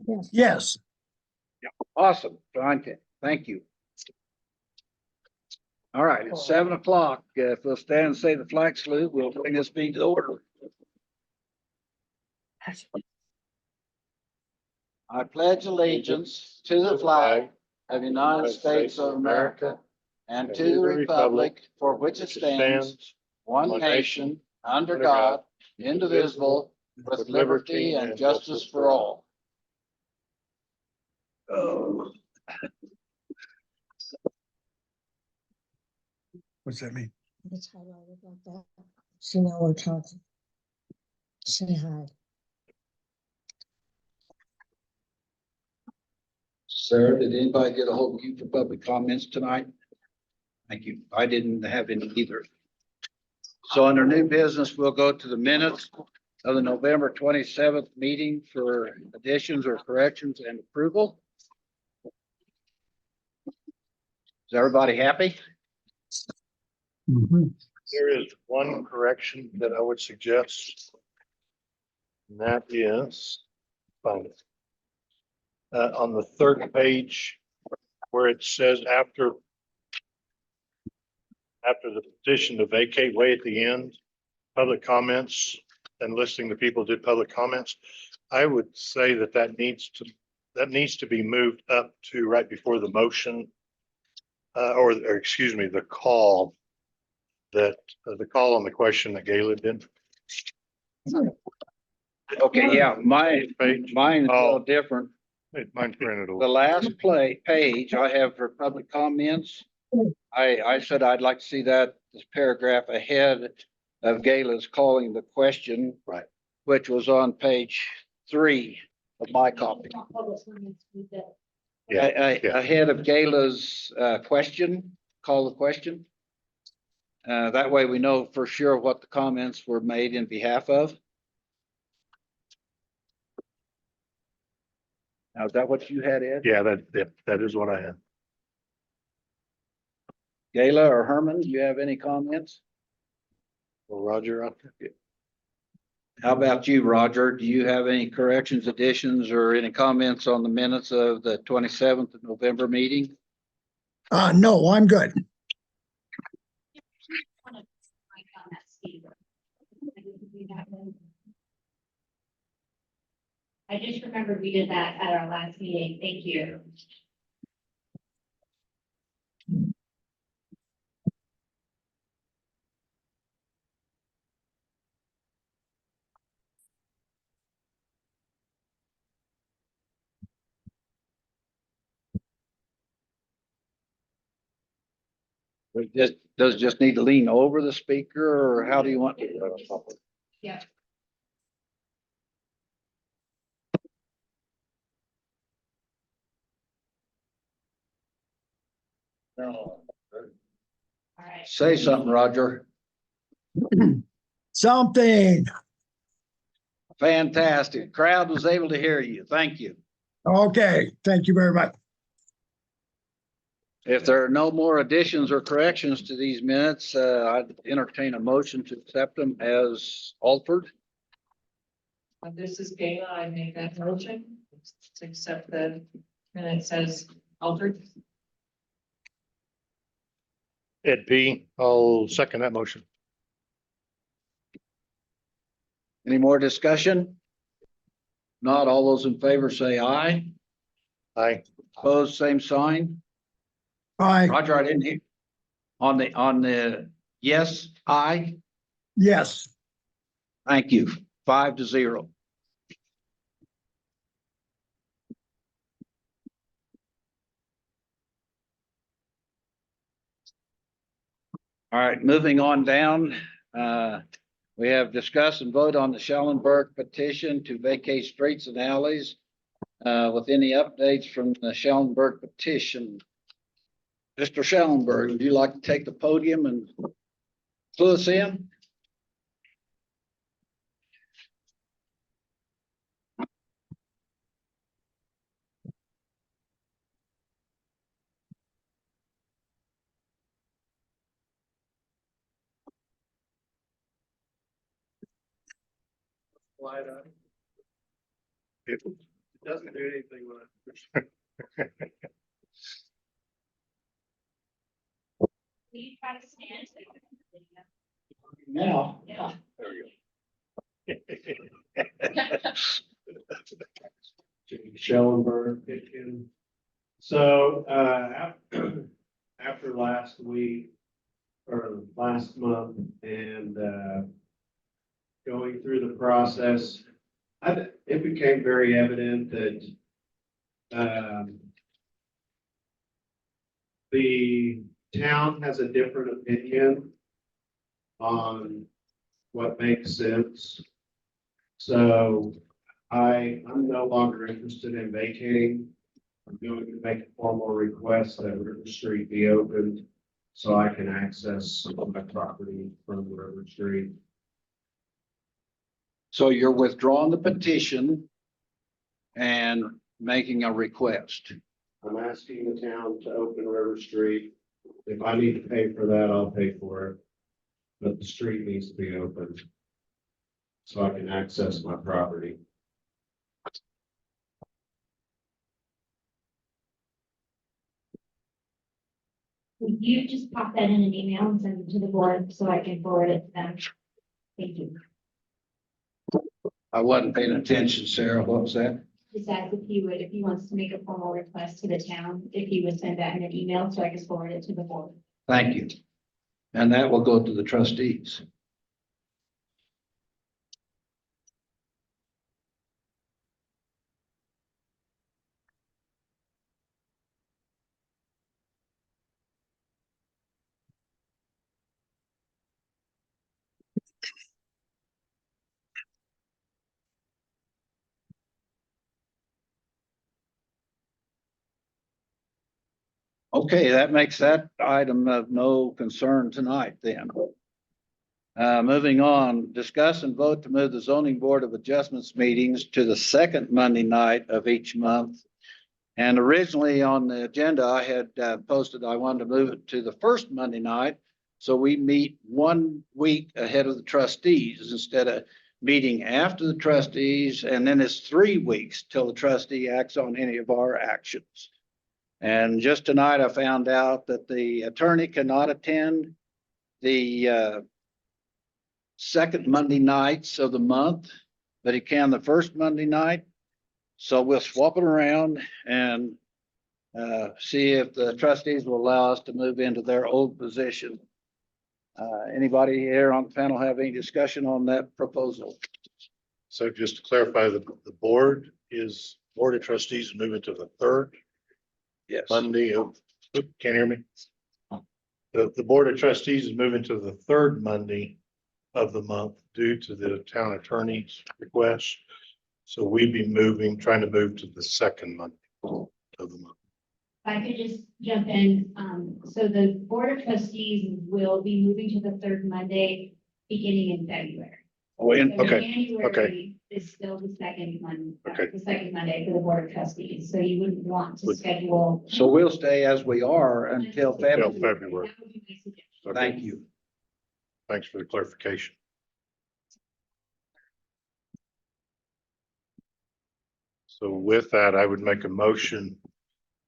Yes. Yes. Awesome. Thank you. All right, it's 7 o'clock. If we'll stand and say the flag salute, we'll bring this meeting to order. I pledge allegiance to the flag of the United States of America and to the republic for which it stands, one nation, under God, indivisible, with liberty and justice for all. Oh. What's that mean? It's highlighted like that. See, now we're talking. Say hi. Sarah, did anybody get a hold of you for public comments tonight? Thank you. I didn't have any either. So under new business, we'll go to the minutes of the November 27th meeting for additions or corrections and approval. Is everybody happy? There is one correction that I would suggest. And that is, find it. On the third page, where it says after the petition to vacate, way at the end, public comments and listing the people who did public comments. I would say that needs to be moved up to right before the motion, or excuse me, the call on the question that Galen did. Okay, yeah, mine is a little different. Mine printed a The little. last page I have for public comments. I said I'd like to see this paragraph ahead of Galen's calling the question. Right. Which was on page 3 of my copy. Yeah. Ahead of Gala's question, call the question. That way we know for sure what the comments were made in behalf of. Now, is that what you had, Ed? Yeah, that is what I had. Gala or Herman, do you have any comments? Well, Roger, How about you, Roger? Do you have any corrections, additions, or any comments on the minutes of the 27th of November meeting? No, I'm good. I just remembered we did that at our last meeting. Thank you. Does it just need to lean over the speaker, or how do you want to? Yeah. All right. Say something, Roger. Something. Fantastic. Crowd was able to hear you. Thank you. Okay, thank you very much. If there are no more additions or corrections to these minutes, I'd entertain a motion to accept them as altered. This is Gayla. I make that motion to accept the minutes as altered. Ed P, I'll second that motion. Any more discussion? Not all those in favor say aye. Aye. Opposed, same sign. Aye, Roger, I didn't hear. On the yes, aye. yes. Thank you. 5-0. All right, moving on down. We have discussed and vote on the Schellenberg petition to vacate streets and alleys. With any updates from the Schellenberg petition. Mr. Schellenberg, would you like to take the podium and clue us in? Doesn't do anything with it. Will you try to stand? Now. Yeah. Schellenberg, Pitkin. So, after last week or last month and, going through the process, it became very evident that, the town has a different opinion on what makes sense. So I'm no longer interested in vacating. I'm going to make a formal request that River Street be opened so I can access my property from River Street. So you're withdrawing the petition and making a request. I'm asking the town to open River Street. If I need to pay for that, I'll pay for it. But the street needs to be opened so I can access my property. Will you just pop that in an email and send it to the board so I can forward it to them? Thank you. I wasn't paying attention, Sarah. What was that? Just ask if he would, if he wants to make a formal request to the town, if he would send that in an email so I can forward it to the board. Thank you. And that will go to the trustees. Okay, that makes that item of no concern tonight then. Moving on, discuss and vote to move the zoning board of adjustments meetings to the second Monday night of each month. And originally on the agenda, I had posted, I wanted to move it to the first Monday night. So we meet 1 week ahead of the trustees instead of meeting after the trustees. And then it's 3 weeks till the trustee acts on any of our actions. And just tonight, I found out that the attorney cannot attend the second Monday nights of the month, but he can the first Monday night. So we'll swap it around and see if the trustees will allow us to move into their old position. Anybody here on the panel have any discussion on that proposal? So just to clarify, the board of trustees is moving to the third Yes. Monday of, can't hear me? The board of trustees is moving to the third Monday of the month due to the town attorney's request. So we'd be trying to move to the second Monday of the month. If I could just jump in, so the board of trustees will be moving to the third Monday beginning in February. Oh, So okay, January is still the second Okay. the second Monday for the board of trustees, so you wouldn't want to schedule. so we'll stay as we are until February. February. That would be my suggestion. Okay. Thank you. Thanks for the clarification. So with that, I would make a motion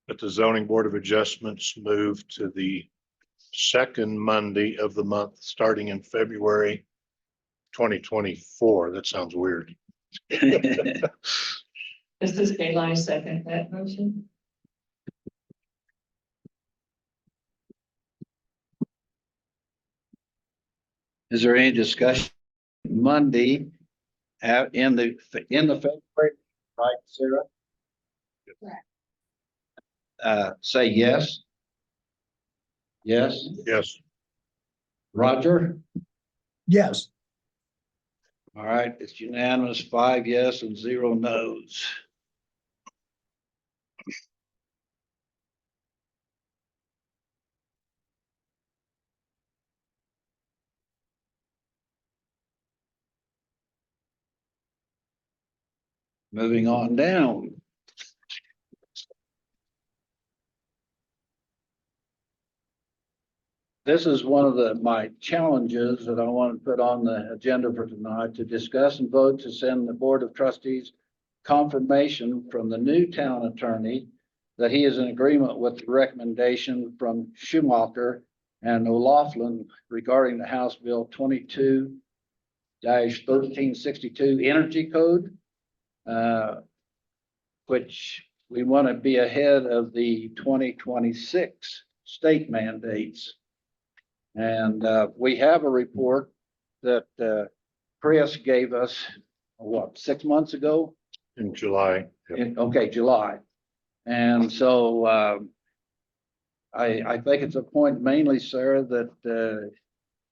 that the zoning board of adjustments move to the second Monday of the month, starting in February 2024. That sounds weird. This is Kayla, second that motion. Is there any discussion? Monday in the February, right, Sarah? Correct. Say yes. Yes. Yes, Roger? Yes. All right, it's unanimous, 5 yes and 0 no's. Moving on down. This is one of my challenges that I want to put on the agenda for tonight, to discuss and vote to send the Board of Trustees confirmation from the new town attorney that he is in agreement with the recommendation from Schumacher and O'Laughlin regarding the House Bill 22-1362 Energy Code, which we want to be ahead of the 2026 state mandates. And we have a report that Chris gave us, what, 6 months ago? In July. Yep. Okay, July. And so I think it's a point mainly, Sarah, that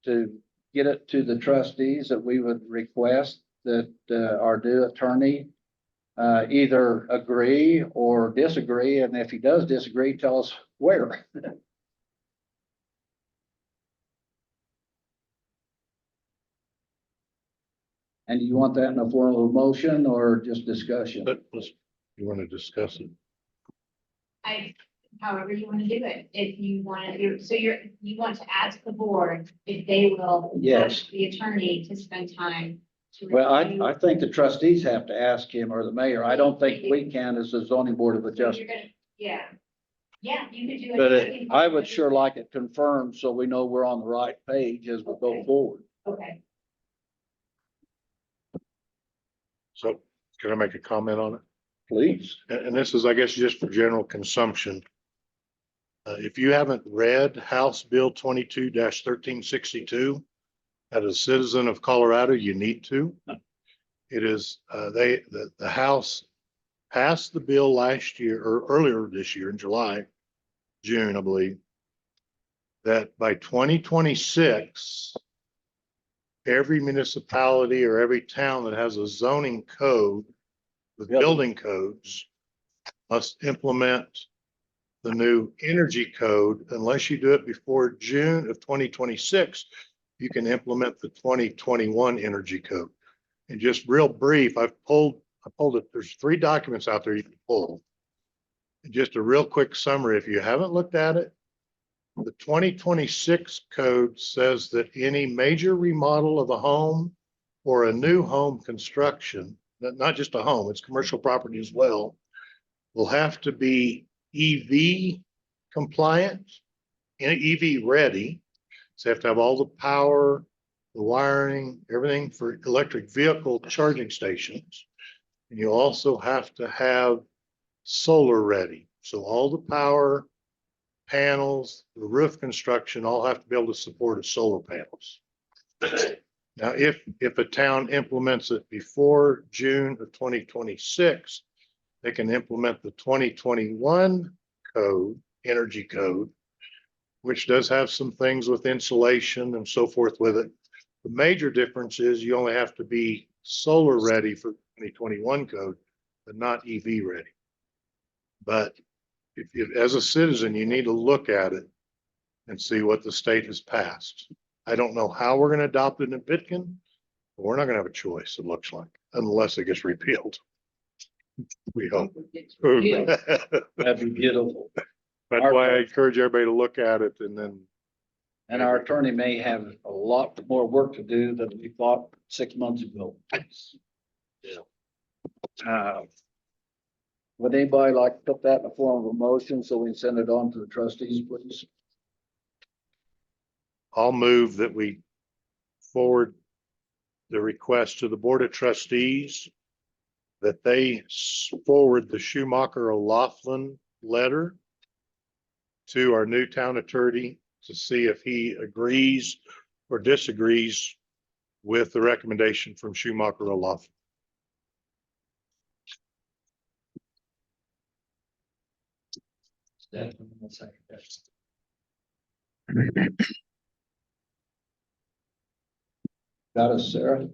to get it to the trustees that we would request that our new attorney either agree or disagree. And if he does disagree, tell us where. And you want that in the form of a motion or just discussion? But you want to discuss it? However you want to do it. If you want to, you want to ask the board if they will. Yes. ask the attorney to spend time. To Well, review. I think the trustees have to ask him or the mayor. I don't think we can as the zoning board of So adjustment. you're gonna, yeah. Yeah, you could do it. But I would sure like it confirmed so we know we're on the right page as we go Okay. forward. Okay. So can I make a comment on it? Please. And this is, I guess, just for general consumption. If you haven't read House Bill 22-1362, as a citizen of Colorado, you need to. It is, the House passed the bill last year or earlier this year in June, I believe, that by 2026, every municipality or every town that has a zoning code with Yep. building codes must implement the new energy code. Unless you do it before June of 2026, you can implement the 2021 energy code. And just real brief, I pulled it. There's 3 documents out there you can pull. And just a real quick summary, if you haven't looked at it, the 2026 code says that any major remodel of a home or a new home construction, not just a home, it's commercial property as well, will have to be EV compliant and EV ready. So you have to have all the power, the wiring, everything for electric vehicle charging stations. And you also have to have solar ready. So all the power, panels, the roof construction, all have to be able to support a solar panels. Now, if a town implements it before June of 2026, they can implement the 2021 code, energy code, which does have some things with insulation and so forth with it. The major difference is you only have to be solar ready for 2021 code, but not EV ready. But if as a citizen, you need to look at it and see what the state has passed. I don't know how we're going to adopt it in Pitkin, but we're not going to have a choice, it looks like, unless it gets repealed. We hope. That'd be beautiful. That's why I encourage everybody to look at it and then. And our attorney may have a lot more work to do than we thought 6 months ago. Would anybody like to put that in the form of a motion so we can send it on to the trustees, please? I'll move that we forward the request to the Board of Trustees that they forward the Schumacher O'Laughlin letter to our new town attorney to see if he agrees or disagrees with the recommendation from Schumacher O'Laughlin. Got us, Sarah?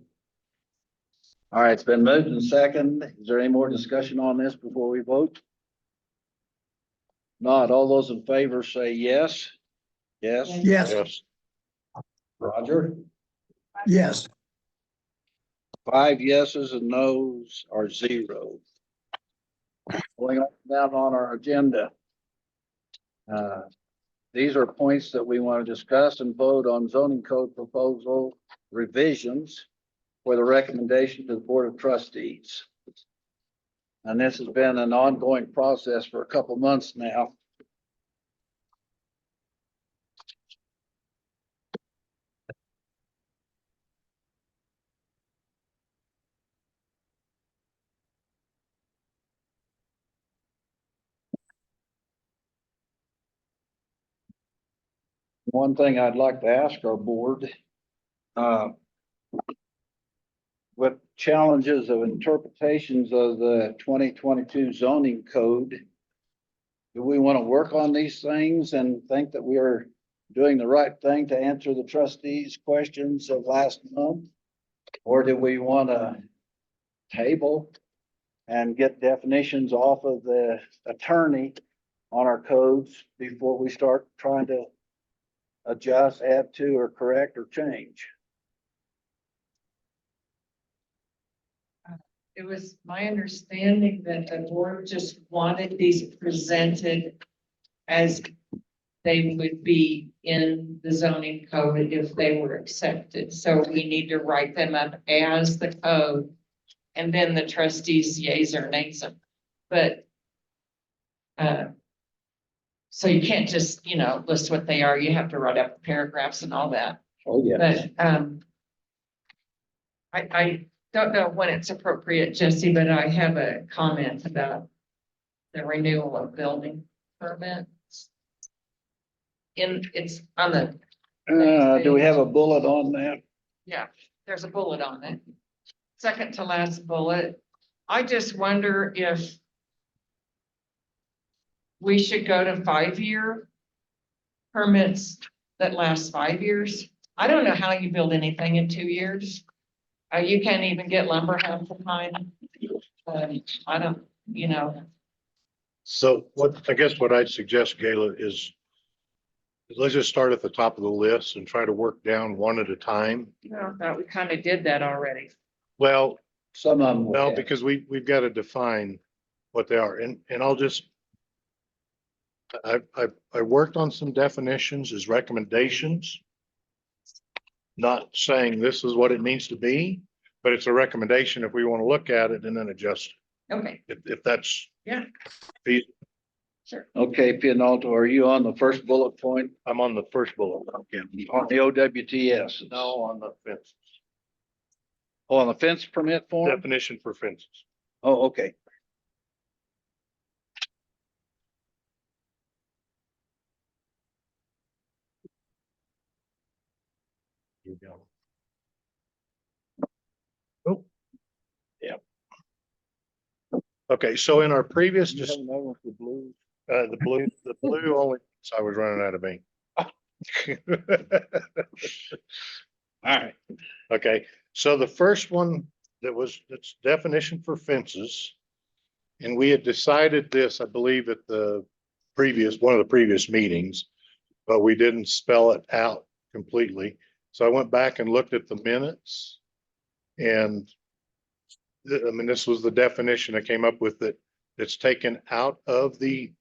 All right, it's been moved and second. Is there any more discussion on this before we vote? Not all those in favor say yes. Yes. Yes, Yes. Roger? yes. 5 yeses and nos are 0. Going on down on our agenda. These are points that we want to discuss and vote on zoning code proposal revisions for the recommendation to the Board of Trustees. And this has been an ongoing process for a couple months now. One thing I'd like to ask our board, uh, with challenges of interpretations of the 2022 zoning code, do we want to work on these things and think that we are doing the right thing to answer the trustees' questions of last month? Or do we want to table and get definitions off of the attorney on our codes before we start trying to adjust, add to, or correct, or change? It was my understanding that the board just wanted these presented as they would be in the zoning code if they were accepted. So we need to write them up as the code. And then the trustees yays or nays them. But so you can't just, list what they are. You have to write up the paragraphs and all that. Oh, yes. But I don't know when it's appropriate, Jesse, but I have a comment about the renewal of building permits. It's on the, Do we have a bullet on that? yeah, there's a bullet on it. Second to last bullet. I just wonder if we should go to 5-year permits that last 5 years. I don't know how you build anything in 2 years. You can't even get lumber half the time. I don't, So I guess what I'd suggest, Gayla, is let's just start at the top of the list and try to work down one at a time. I thought we kind of did that already. Well, Some of them. no, because we've got to define what they are. And I'll just, I worked on some definitions as recommendations. Not saying this is what it needs to be, but it's a recommendation if we want to look at it and then adjust. Okay, If that's. Yeah. feasible. sure. Okay, Pianalto, are you on the first bullet point I'm on the first bullet. Yeah. on the OWTS? No, on the fence, Oh, on the fence permit form? definition for fences. Oh, okay. You go. Oh. Yeah. Okay, so in our previous, You have another one for blue? the blue only, so I was running out of ink. All right. Okay, so the first one that's definition for fences. And we had decided this, I believe, at one of the previous meetings, but we didn't spell it out completely. So I went back and looked at the minutes. And this was the definition I came up with that's taken out of the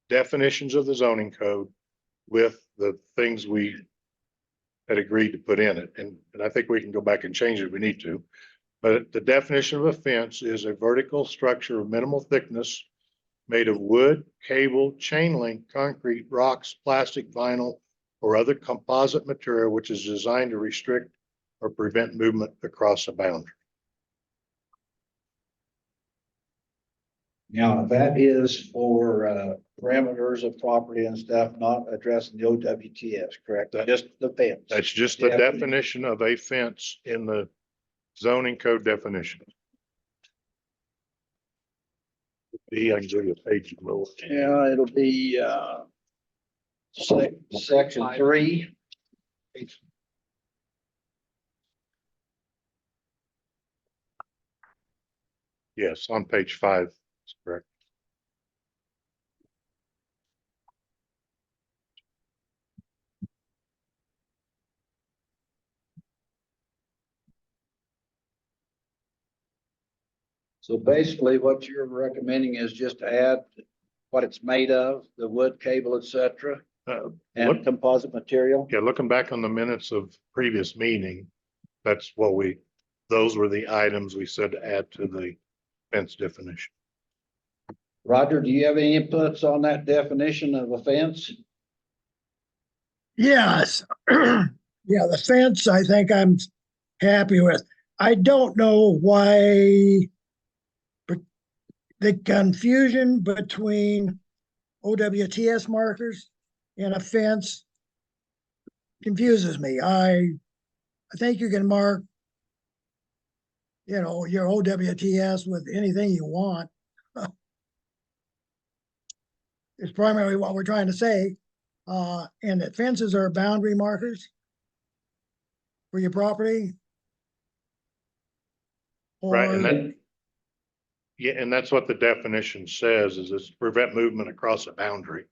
definitions of the zoning code with the things we had agreed to put in it. And I think we can go back and change it if we need to. But the definition of a fence is a vertical structure of minimal thickness made of wood, cable, chain link, concrete, rocks, plastic, vinyl, or other composite material which is designed to restrict or prevent movement across a boundary. Now, that is for parameters of property and stuff, not addressing the OWTS, correct? Just the fence. That's just the Yeah. definition of a fence in the zoning code definition. I can give you a page below. Yeah, it'll be section 3. Yes, on page 5. That's correct. So basically what you're recommending is just to add what it's made of, the wood, cable, etc., Look- and composite material. Yeah, looking back on the minutes of previous meeting, that's what those were the items we said to add to the fence definition. Roger, do you have any inputs on that definition of a fence? Yes. Yeah, the fence, I think I'm happy with. I don't know why the confusion between OWTS markers and a fence confuses me. I think you can mark, your OWTS with anything you want. It's primarily what we're trying to say. And that fences are boundary markers for your property. Right, and Or, that, yeah, and that's what the definition says, is it's prevent movement across a boundary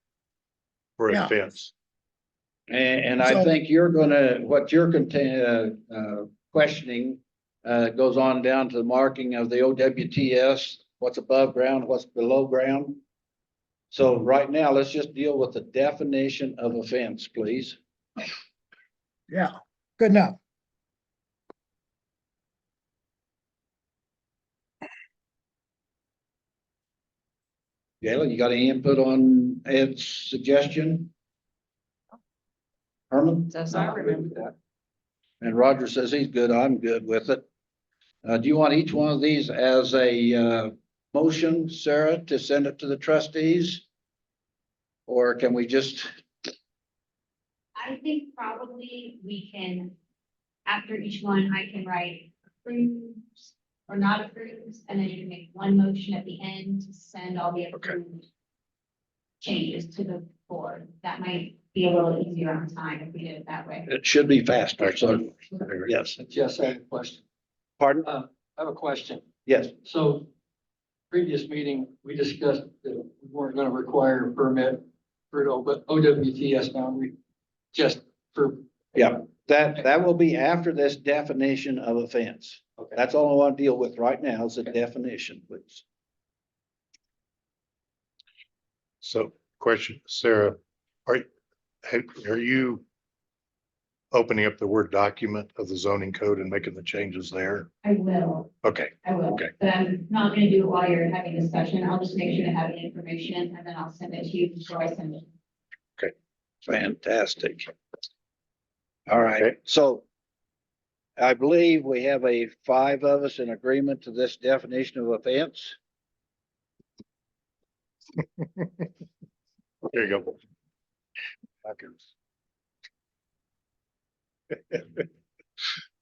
for a Yeah. fence. And I So- think what you're questioning, goes on down to the marking of the OWTS, what's above ground, what's below ground. So right now, let's just deal with the definition of a fence, please. yeah, good enough. Galen, you got any input on Ed's suggestion? Herman? As I remember that. And Roger says he's good, I'm good with it. Do you want each one of these as a, motion, Sarah, to send it to the trustees? Or can we just, I think probably we can, after each one, I can write approves or not approves, and then you can make one motion at the end to send all the approved changes to the board. That might be a little easier on time if we did it that way. it should be faster, so, yes. Yes, I have a question. Pardon? I have a question. Yes, So previous meeting, we discussed that we weren't going to require a permit for OWTS boundary, just for. yeah, that will be after this definition of a fence. Okay. That's all I want to deal with right now is the definition, please. So question, Sarah, are you opening up the Word document of the zoning code and making the changes there? I will, Okay, Okay. But I'm not gonna do it while you're having a discussion. I'll just make sure to have the information and then I'll send it to you before I send it. Fantastic. All right, Okay. so I believe we have 5 of us in agreement to this definition of a fence. there you go.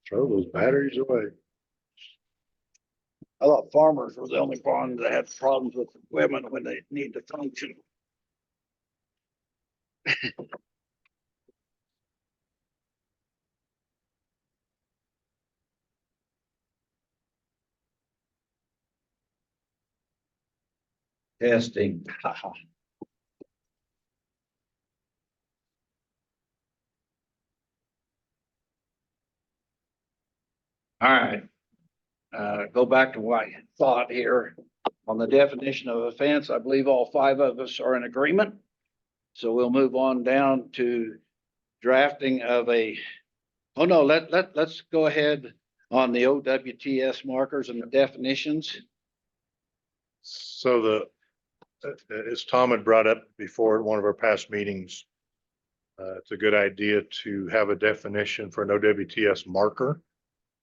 Throw those batteries away. I thought farmers were the only ones that had problems with equipment when they need to function. Testing. All right. Go back to what I thought here on the definition of offense. I believe all 5 of us are in agreement. So we'll move on down to drafting of oh no, let's go ahead on the OWTS markers and the definitions. So as Tom had brought up before at one of our past meetings, it's a good idea to have a definition for an OWTS marker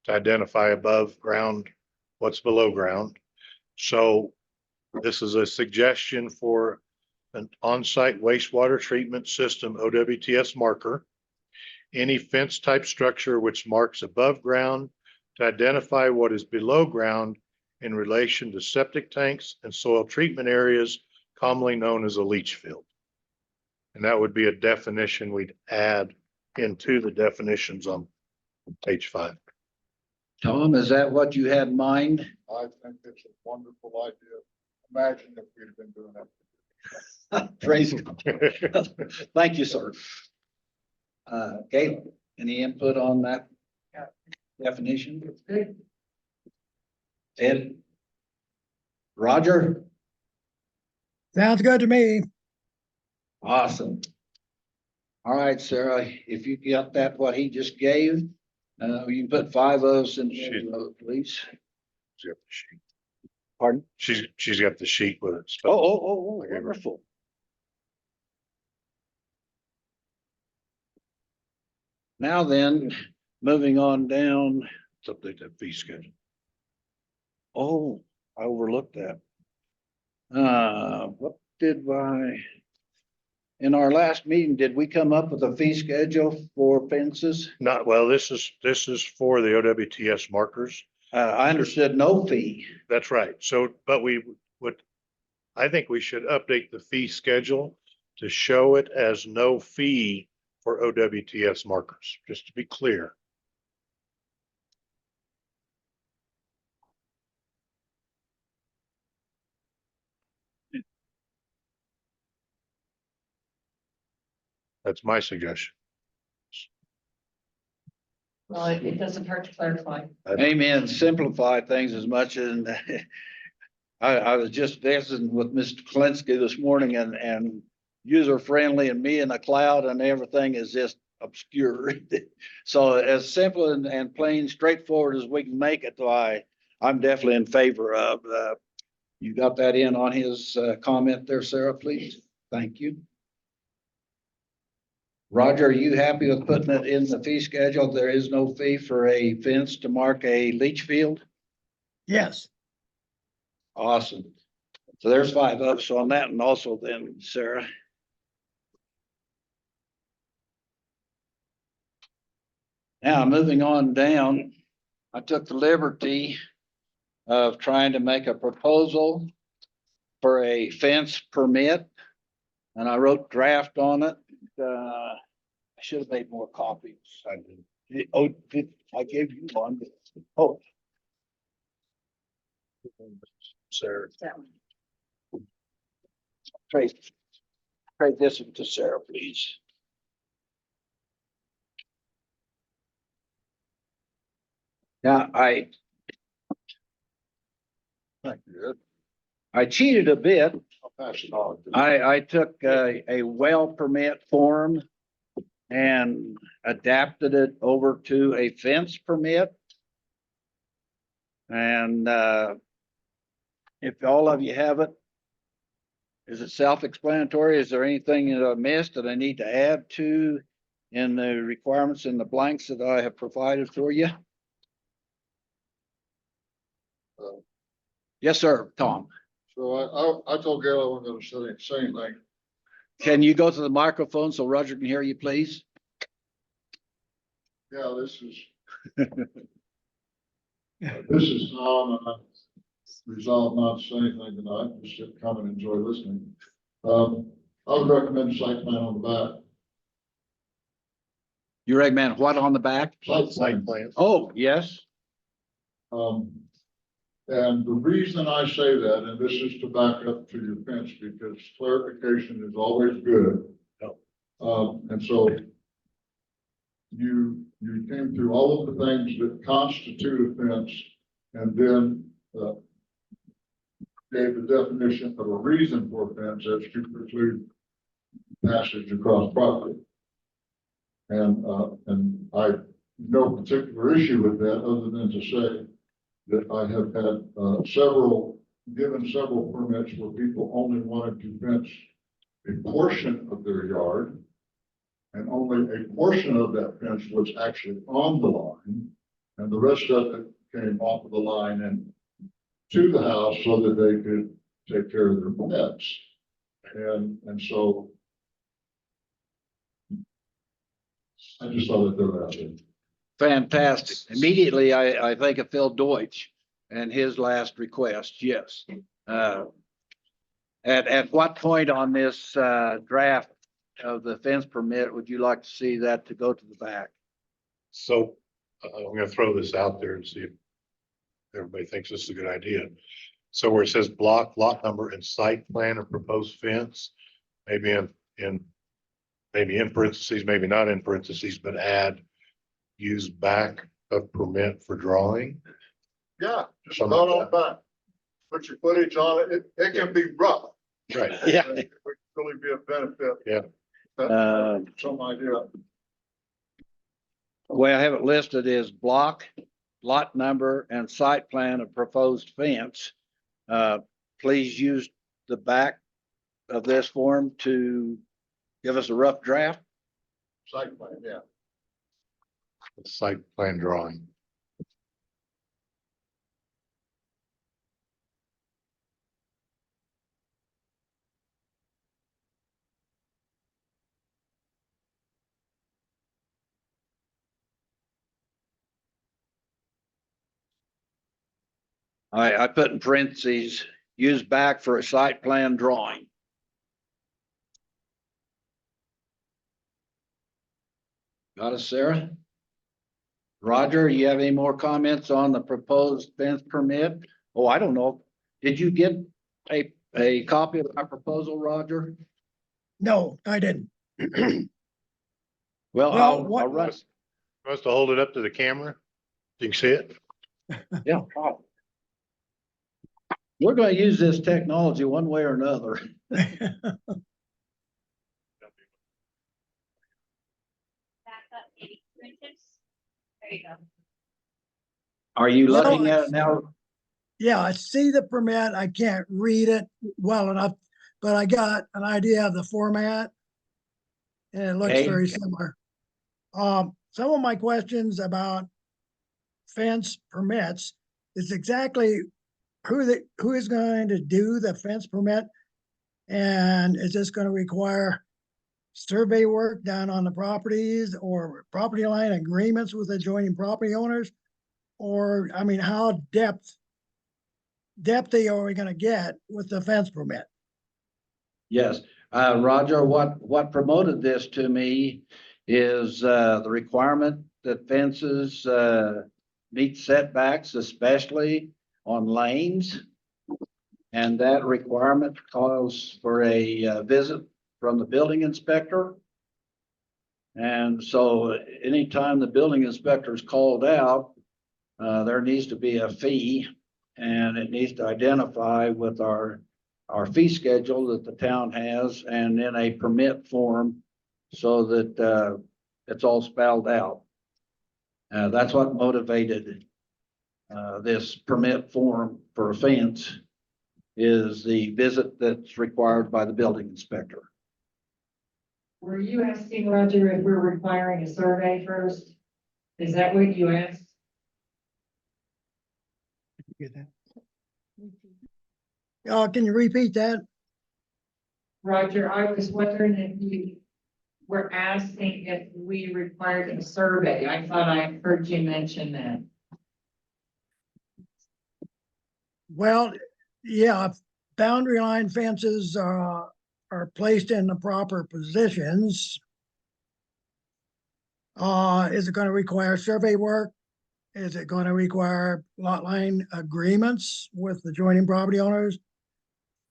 to identify above ground what's below ground. So this is a suggestion for an on-site wastewater treatment system OWTS marker. Any fence type structure which marks above ground to identify what is below ground in relation to septic tanks and soil treatment areas commonly known as a leach field. And that would be a definition we'd add into the definitions on page 5. Tom, is that what you had in mind? I think it's a wonderful idea. Imagine if we'd have been doing that. Praise God. Thank you, sir. Galen, any input on that definition? It's good. Ed? Roger? Sounds good to me. Awesome. All right, Sarah, if you got that, what he just gave, you can put 5 of us in, please. Pardon? She's got the sheet with it. Wonderful. Now then, moving on down. Let's update that fee schedule. Oh, I overlooked that. What did in our last meeting, did we come up with a fee schedule for fences? Not, well, this is for the OWTS markers. I understood no fee. That's right. So, but we would, I think we should update the fee schedule to show it as no fee for OWTS markers, just to be clear. That's my suggestion. Well, it doesn't hurt to clarify. Amen. Simplify things as much as I was just visiting with Mr. Klinsky this morning and user friendly and me in the cloud and everything is just obscure. So as simple and plain straightforward as we can make it, I'm definitely in favor of. You got that in on his comment there, Sarah, please? Thank you. Roger, are you happy with putting it in the fee schedule? There is no fee for a fence to mark a leach field? Yes, Awesome. So there's 5 of us on that, and also then Sarah. Now, moving on down, I took the liberty of trying to make a proposal for a fence permit, and I wrote draft on it. I should have made more copies. I did. Oh, I gave you one. Oh. Sarah. Trade this to Sarah, please. Now, I cheated a bit. I'll pass it on. I took a well permit form and adapted it over to a fence permit. And if all of you have it, is it self-explanatory? Is there anything that I missed that I need to add to in the requirements in the blanks that I have provided for you? Yes, sir, Tom. So I told Gail I wasn't gonna say anything. Can you go to the microphone so Roger can hear you, please? Yeah, this is Tom, and I resolved not to say anything tonight, just to come and enjoy listening. I would recommend site plan on the back. You recommend what on the back? Site plan. Oh, yes. And the reason I say that, and this is to back up to your fence, because clarification is always good. And so you came through all of the things that constitute a fence, and then gave the definition of a reason for a fence as to preclude passage across property. And I no particular issue with that, other than to say that I have had given several permits where people only wanted to fence a portion of their yard, and only a portion of that fence was actually on the line, and the rest of it came off of the line and to the house so that they could take care of their pets. And so I just thought I'd throw that out there. Fantastic. Immediately, I think of Phil Deutsch and his last request. Yes. At what point on this draft of the fence permit would you like to see that to go to the back? So I'm gonna throw this out there and see if everybody thinks this is a good idea. So where it says block, lot number, and site plan of proposed fence, maybe in parentheses, maybe not in parentheses, but add use back of permit for drawing. Yeah, just Something not like on back. Put your footage on it. It can be rough. Right. Yeah. It would really be a benefit. Yeah. That's some idea. The way I have it listed is block, lot number, and site plan of proposed fence. please use the back of this form to give us a rough draft. Site plan, yeah. Site plan drawing. I put in parentheses, use back for a site plan drawing. Got it, Sarah? Roger, you have any more comments on the proposed fence permit? Oh, I don't know. Did you get a copy of my proposal, Roger? No, I didn't. Well, Well, I'll what- run. Wants to hold it up to the camera? You can see it. Yeah. We're gonna use this technology one way or another. Back up maybe 2 inches. There you go. Are you Well, looking at it now? Yeah, I see the permit. I can't read it well enough, but I got an idea of the format. And it looks Okay. very similar. Some of my questions about fence permits is exactly who is going to do the fence permit? And is this going to require survey work done on the properties or property line agreements with adjoining property owners? Or, I mean, how depthy are we gonna get with the fence permit? Yes, Roger, what promoted this to me is, the requirement that fences, meet setbacks, especially on lanes. And that requirement calls for a, visit from the building inspector. And so anytime the building inspector is called out, there needs to be a fee, and it needs to identify with our fee schedule that the town has and in a permit form so that, it's all spelled out. That's what motivated, this permit form for a fence is the visit that's required by the building inspector. Were you asking, Roger, if we're requiring a survey first? Is that what you asked? Can you repeat that? Roger, I was wondering if you were asking if we required a survey. I thought I heard you mention that. Well, yeah, if boundary line fences are placed in the proper positions. Is it gonna require survey work? Is it gonna require lot line agreements with the adjoining property owners?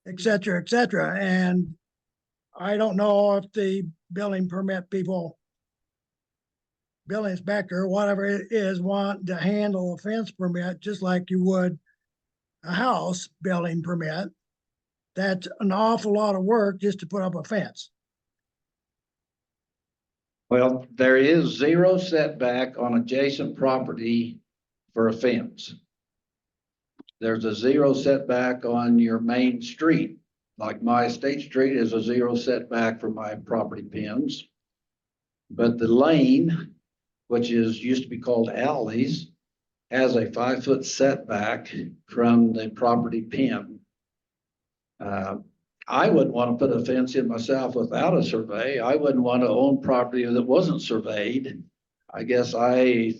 Et cetera, et cetera. And I don't know if the building permit people, building inspector, whatever it is, want to handle a fence permit just like you would a house building permit. That's an awful lot of work just to put up a fence. Well, there is 0 setback on adjacent property for a fence. There's a 0 setback on your main street. Like my state street is a 0 setback for my property pins. But the lane, which used to be called alleys, has a 5-foot setback from the property pin. I wouldn't want to put a fence in myself without a survey. I wouldn't want to own property that wasn't surveyed. I guess I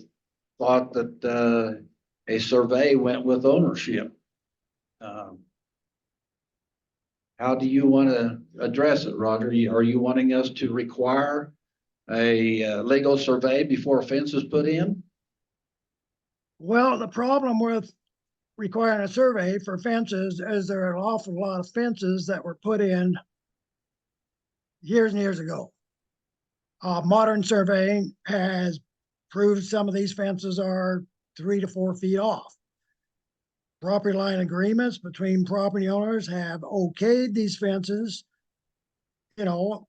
thought that, a survey went with ownership. How do you want to address it, Roger? Are you wanting us to require a legal survey before a fence is put in? Well, the problem with requiring a survey for fences is there are an awful lot of fences that were put in years and years ago. Modern surveying has proved some of these fences are 3 to 4 feet off. Property line agreements between property owners have okayed these fences, you know,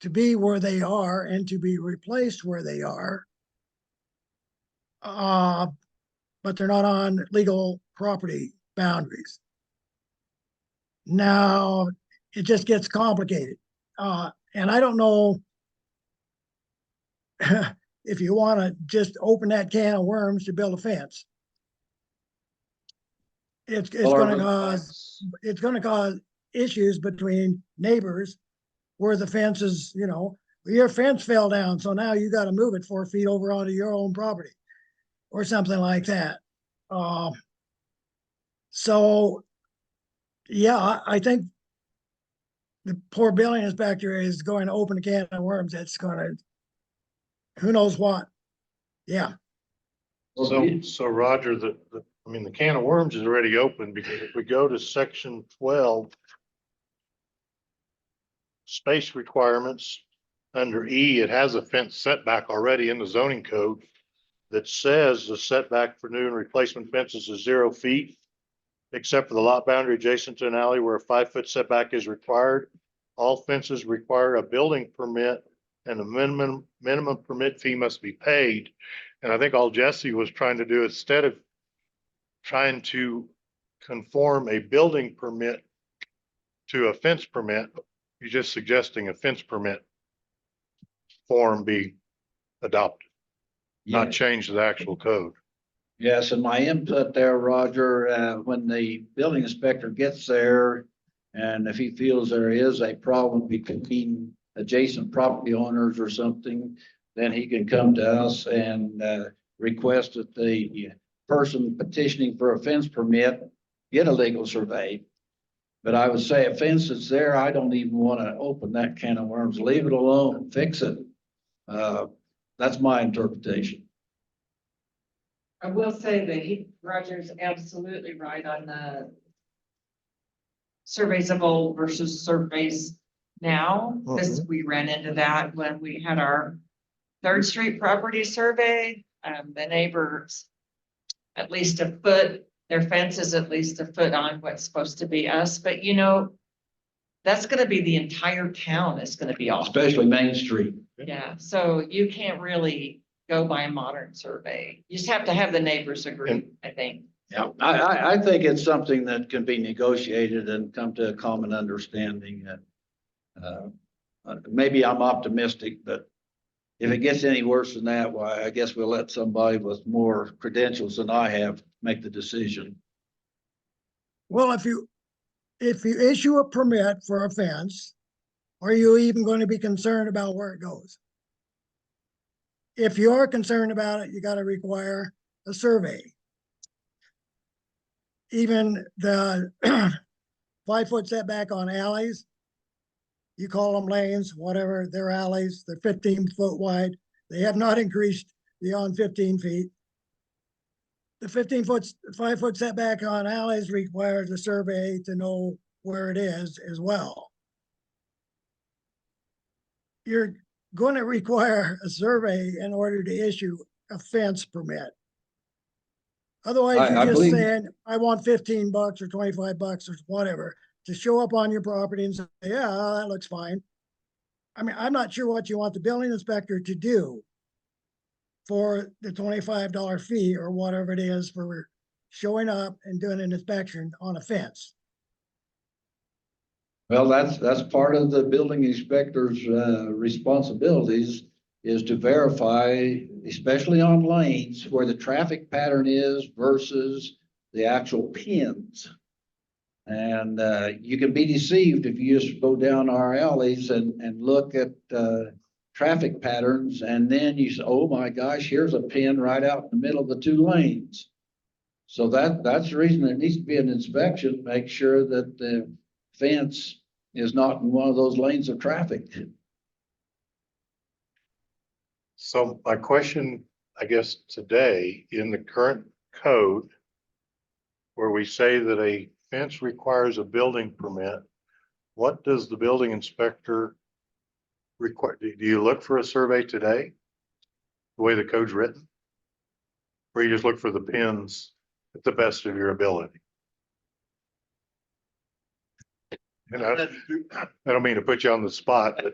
to be where they are and to be replaced where they are. But they're not on legal property boundaries. Now, it just gets complicated. And I don't know if you want to just open that can of worms to build a fence. It's going to cause issues between neighbors where the fence is, your fence fell down, so now you got to move it 4 feet over onto your own property or something like that. So, yeah, I think the poor building inspector is going to open a can of worms. That's going to, who knows what. Yeah. So Roger, the can of worms is already open, because if we go to section 12, space requirements, under E, it has a fence setback already in the zoning code that says the setback for new and replacement fences is 0 feet, except for the lot boundary adjacent to an alley where a 5-foot setback is required. All fences require a building permit, and a minimum permit fee must be paid. And I think all Jesse was trying to do, instead of trying to conform a building permit to a fence permit, you're just suggesting a fence permit form be adopted, not change the actual code. Yes, and my input there, Roger, when the building inspector gets there, and if he feels there is a problem between adjacent property owners or something, then he can come to us and request that the person petitioning for a fence permit get a legal survey. But I would say a fence that's there, I don't even want to open that can of worms. Leave it alone, fix it. That's my interpretation. I will say that Roger's absolutely right on the surveys of old versus surveys now, because we ran into that when we had our 3rd Street property survey. The neighbors, at least a foot, their fence is at least a foot on what's supposed to be us, but that's gonna be the entire town is gonna be off. Especially Main Street. Yeah, so you can't really go by a modern survey. You just have to have the neighbors agree, I think. Yeah, I think it's something that can be negotiated and come to a common understanding. Maybe I'm optimistic, but if it gets any worse than that, why, I guess we'll let somebody with more credentials than I have make the decision. Well, if you issue a permit for a fence, are you even going to be concerned about where it goes? If you are concerned about it, you got to require a survey. Even the 5-foot setback on alleys, you call them lanes, whatever, they're alleys, they're 15-foot wide. They have not increased beyond 15 feet. The 5-foot setback on alleys requires a survey to know where it is as well. You're going to require a survey in order to issue a fence permit. Otherwise, you're just saying, I want $15 or $25 or whatever to show up on your property and say, yeah, that looks fine. I mean, I'm not sure what you want the building inspector to do for the $25 fee or whatever it is for showing up and doing an inspection on a fence. Well, that's part of the building inspector's responsibilities, is to verify, especially on lanes, where the traffic pattern is versus the actual pins. And you can be deceived if you just go down our alleys and look at traffic patterns, and then you say, oh my gosh, here's a pin right out in the middle of the 2 lanes. So that's the reason there needs to be an inspection, make sure that the fence is not in one of those lanes of traffic. So my question, I guess, today, in the current code, where we say that a fence requires a building permit, what does the building inspector require? Do you look for a survey today, the way the code's written? Or you just look for the pins at the best of your ability? And I don't mean to put you on the spot, but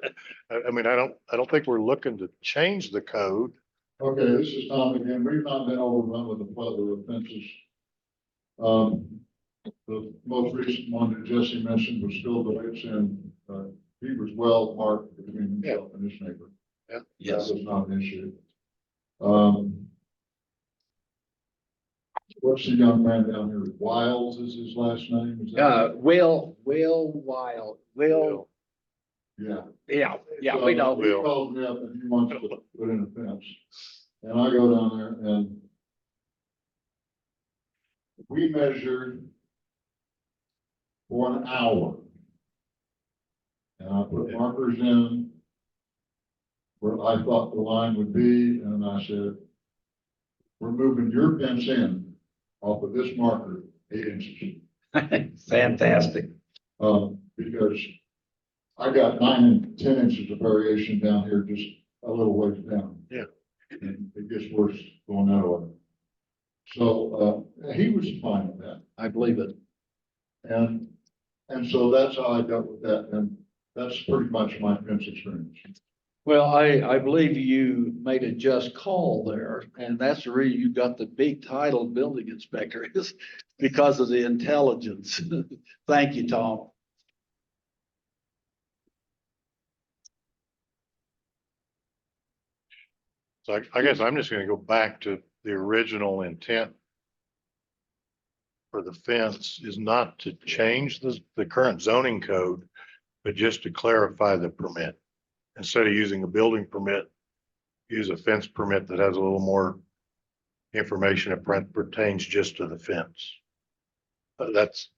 I mean, I don't think we're looking to change the code. Okay, this is Tom again. We've not been overrun with the flood of offenses. The most recent one that Jesse mentioned was still Deutsch, and he was well marked between himself and his neighbor. Yeah. Yes. That was not an issue. What's the young man down here? Wiles is his last name? Is that- Will Wild, Will, Yeah. yeah, we know. He called me up and he wants to put in a fence. And I go down there and we measured for an hour. And I put markers in where I thought the line would be, and I said, we're moving your fence in off of this marker 8 inches. Fantastic. Because I got 9 and 10 inches of variation down here, just a little ways down. Yeah. And it gets worse going that way. So, he was fine with that. I believe it. And so that's how I dealt with that. And that's pretty much my fence experience. Well, I believe you made a just call there, and that's the reason you got the big title building inspector is because of the intelligence. Thank you, Tom. So I guess I'm just gonna go back to the original intent for the fence is not to change the current zoning code, but just to clarify the permit. Instead of using a building permit, use a fence permit that has a little more information that pertains just to the fence. That's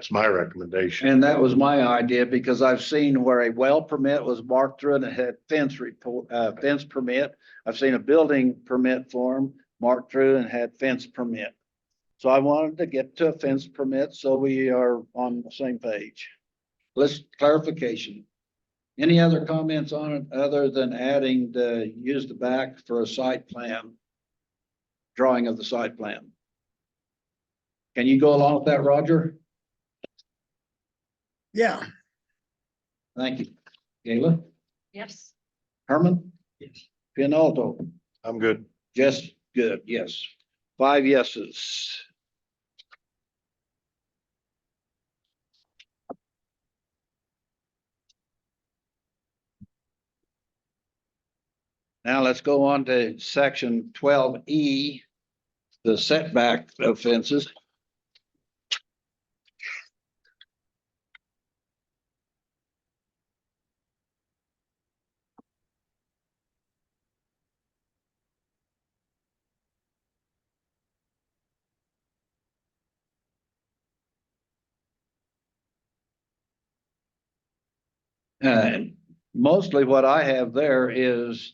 my recommendation. And that was my idea because I've seen where a well permit was marked through and it had fence permit. I've seen a building permit form marked through and had fence permit. So I wanted to get to a fence permit so we are on the same page. Let's clarification. Any other comments on it other than adding the use the back for a site plan? Drawing of the site plan. Can you go along with that, Roger? Yeah, Thank you. Gayla? Yes. Herman? Yes. Pinalto? I'm good. Just good, yes. 5 yeses. Now let's go on to section 12E, the setback offenses. Mostly what I have there is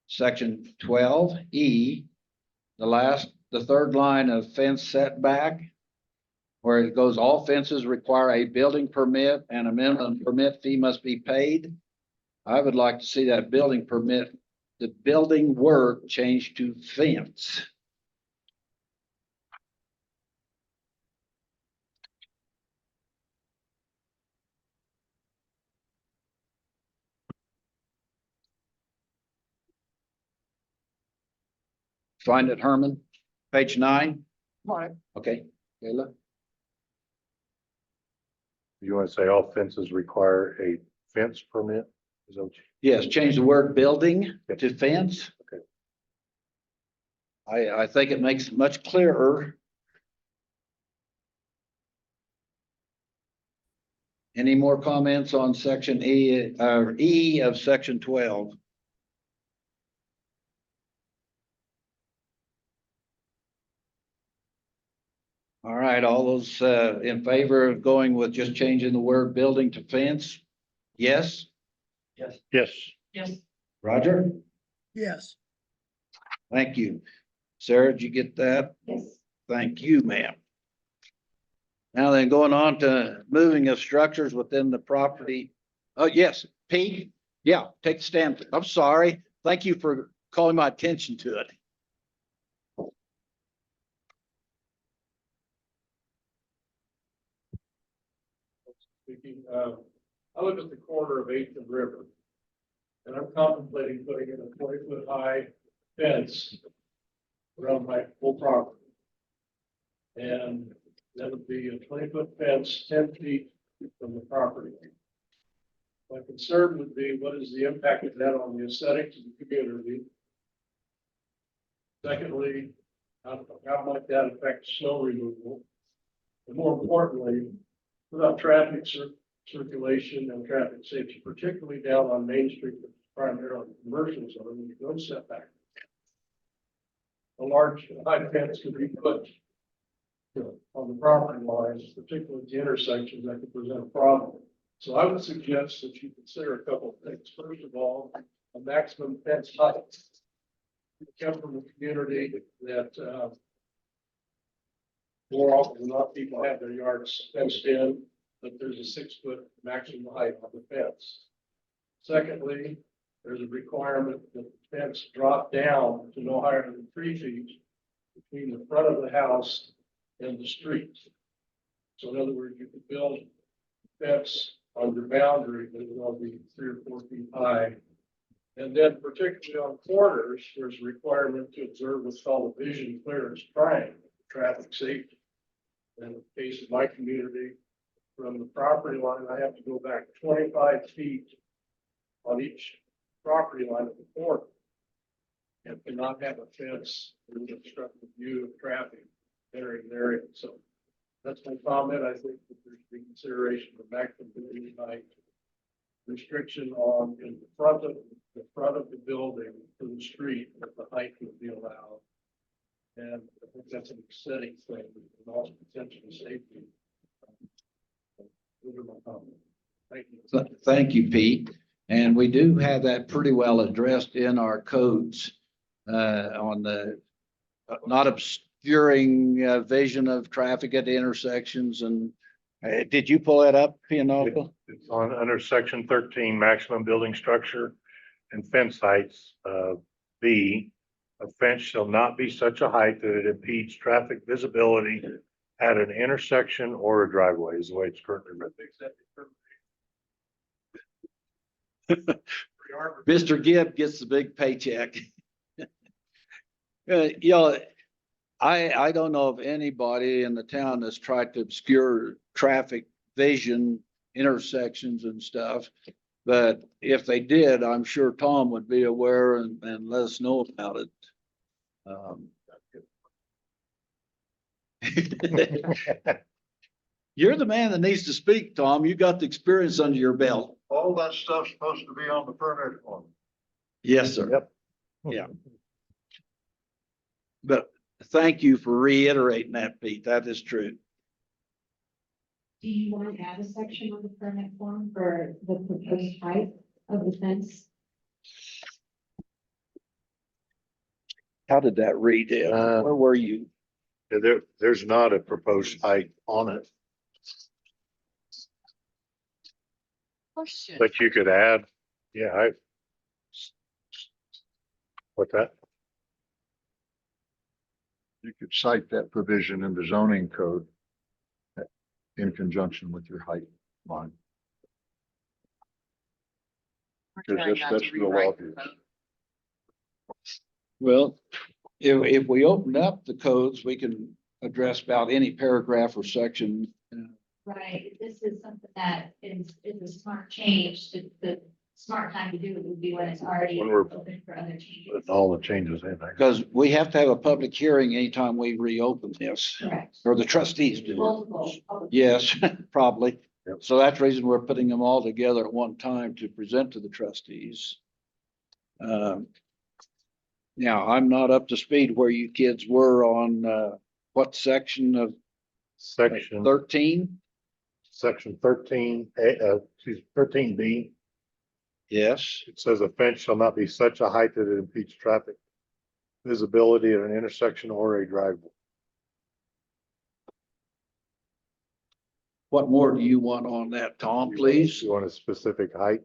section 12E, the third line of fence setback, where it goes, all fences require a building permit and a minimum permit fee must be paid. I would like to see that building permit, the building word changed to fence. Find it, Herman, page 9. Okay, Kayla? You want to say all fences require a fence permit? Is that what you? Yes, change the word building to fence. Okay. I think it makes it much clearer. Any more comments on section E of section 12? All right, all those in favor of going with just changing the word building to fence? Yes? Yes. Yes. Roger? yes. Thank you. Sarah, did you get that? Yes. Thank you, ma'am. Now then, going on to moving of structures within the property. Oh, yes, Pete? Yeah, take the stand. I'm sorry. Thank you for calling my attention to it. Speaking of, I live at the corner of 8th and River. And I'm contemplating putting in a 20-foot high fence around my whole property. And that would be a 20-foot fence, 10 feet from the property. My concern would be, what is the impact of that on the aesthetics of the community? Secondly, how might that affect snow removal? And more importantly, without traffic circulation and traffic safety, particularly down on Main Street, which is primarily commercial zone, with no setback. A large high fence could be put on the property lines, particularly at the intersections, that could present a problem. So I would suggest that you consider a couple of things. First of all, a maximum fence height. It comes from the community that more often than not, people have their yards fenced in, but there's a 6-foot maximum height on the fence. Secondly, there's a requirement that the fence drop down to no higher than 3 feet between the front of the house and the street. So in other words, you could build a fence on your boundary, but it will be 3 or 4 feet high. And then particularly on corners, there's a requirement to observe what's called a vision clearance triangle, traffic safety. In the case of my community, from the property line, I have to go back 25 feet on each property line at the corner. And cannot have a fence that would obstruct the view of traffic entering the area. So that's my comment. I think that there should be consideration of maximum building height restriction on in the front of the building to the street, that the height would be allowed. And I think that's an aesthetic thing and also potentially safety. Those are my comments. Thank you. Thank you, Pete. And we do have that pretty well addressed in our codes on the not obscuring vision of traffic at intersections. And did you pull that up, Pianoka? It's on under section 13, maximum building structure and fence heights. B, a fence shall not be such a height that it impedes traffic visibility at an intersection or a driveway, is the way it's currently written. Mr. Gibb gets the big paycheck. You know, I don't know of anybody in the town that's tried to obscure traffic vision intersections and stuff. But if they did, I'm sure Tom would be aware and let us know about it. You're the man that needs to speak, Tom. You got the experience under your belt. All that stuff's supposed to be on the permit form. Yes, sir. Yep. Yeah. But thank you for reiterating that, Pete. That is true. Do you want to add a section on the permit form for the proposed height of the fence? How did that read? Where were you? There's not a proposed height on it, Question. but you could add, yeah, what's that? You could cite that provision in the zoning code in conjunction with your height line. We're Because trying not that's to real rewrite obvious. the code. Well, if we open up the codes, we can address about any paragraph or section. Right, this is something that is a smart change. The smart time to do it would be when it's already When we're- open for other changes. Putting all the changes in there. Because we have to have a public hearing anytime we reopen this, Correct. or the trustees do. Multiple. public- Yes, probably. Yep. So that's the reason we're putting them all together at one time to present to the trustees. Now, I'm not up to speed where you kids were on what section of Section 13? 13, 13B, Yes. it says a fence shall not be such a height that it impedes traffic visibility at an intersection or a driveway. What more do you want on that, Tom, please? You want a specific height?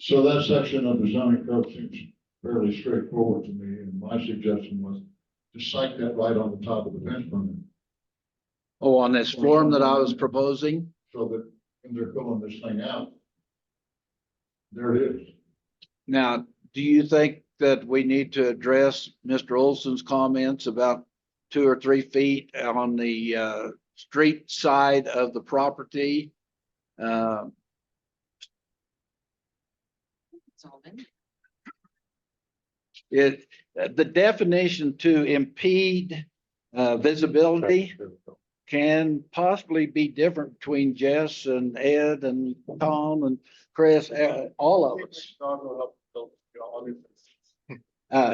So that section of the zoning code seems fairly straightforward to me, and my suggestion was to cite that right on the top of the fence permit. Oh, on this form that I was proposing? So that when they're filling this thing out, there it is. Now, do you think that we need to address Mr. Olson's comments about 2 or 3 feet on the street side of the property. The definition to impede visibility can possibly be different between Jess and Ed and Tom and Chris, all of us.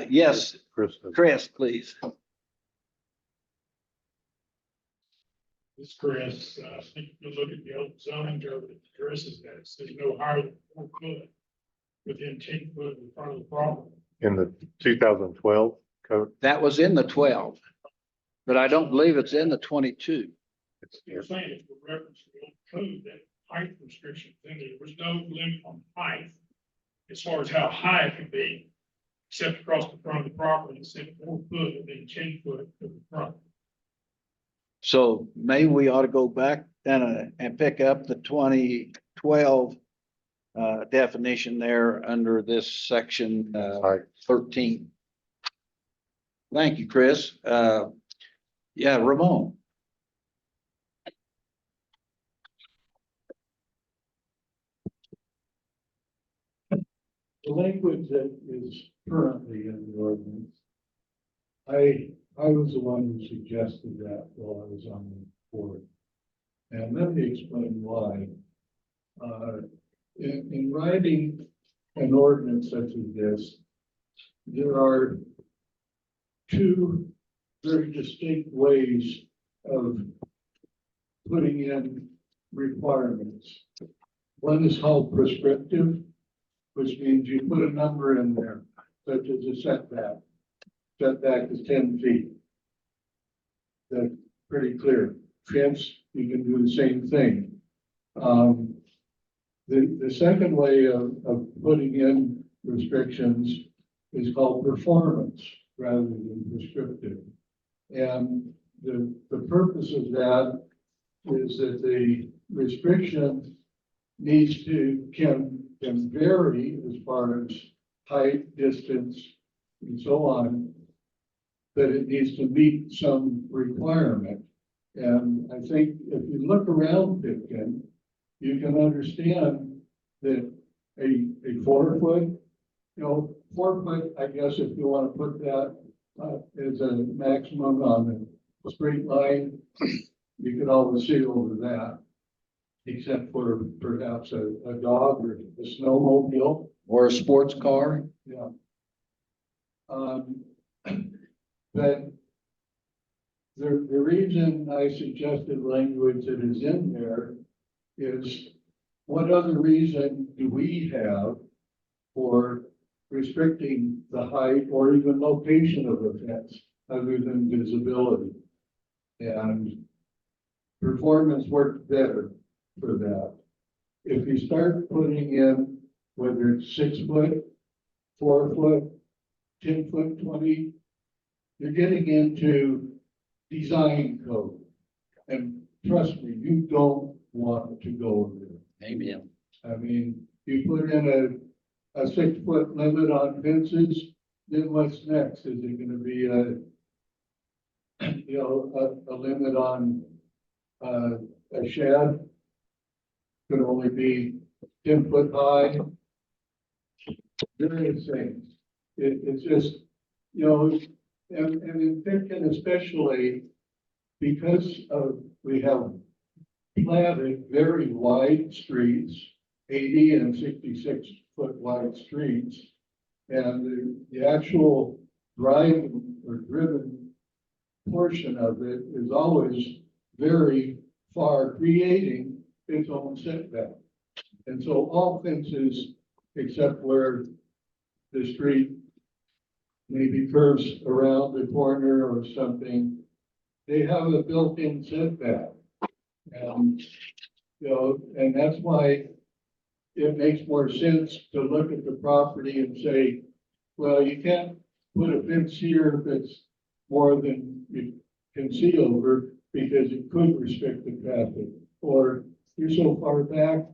Yes, Chris, please. This Chris, I think you look at the old zoning code that addresses that, it says no higher than 4 foot within 10 foot in front of the property. In the 2012 code. That was in the 12, but I don't believe it's in the 22. You're saying if the reference to the old code, that height restriction, then there was no limit on height as far as how high it could be, except across the front of the property, it said 4 foot within 10 foot of the front. So maybe we ought to go back and pick up the 2012 definition there under this section 13. Thank you, Chris. Yeah, Ramon. The language that is currently in the ordinance, I was the one who suggested that while I was on the board. And let me explain why. In writing an ordinance such as this, there are 2 very distinct ways of putting in requirements. One is called prescriptive, which means you put a number in there, such as a setback. Setback is 10 feet. That's pretty clear. Fence, you can do the same thing. The second way of putting in restrictions is called performance rather than prescriptive. And the purpose of that is that the restriction can vary as far as height, distance, and so on, but it needs to meet some requirement. And I think if you look around Pitkin, you can understand that a 4 foot, 4 foot, I guess if you want to put that as a maximum on a straight line, you could always see over that, except for perhaps a dog or a snowmobile. Or a sports car. Yeah. But the reason I suggested language that is in there is what other reason do we have for restricting the height or even location of a fence other than visibility? And performance works better for that. If you start putting in whether it's 6 foot, 4 foot, 10 foot, 20, you're getting into design code. And trust me, you don't want to go there. Amen. I mean, you put in a 6 foot limit on fences, then what's next? Is it gonna be a limit on a shed? Could only be 10 foot high. Various things. It's just, and in Pitkin especially, because we have planted very wide streets, 80 and 66 foot wide streets, and the actual driving or driven portion of it is always very far, creating its own setback. And so all fences, except where the street maybe curves around the corner or something, they have a built-in setback. And, and that's why it makes more sense to look at the property and say, well, you can't put a fence here that's more than you can see over because it could restrict the traffic. Or you're so far back,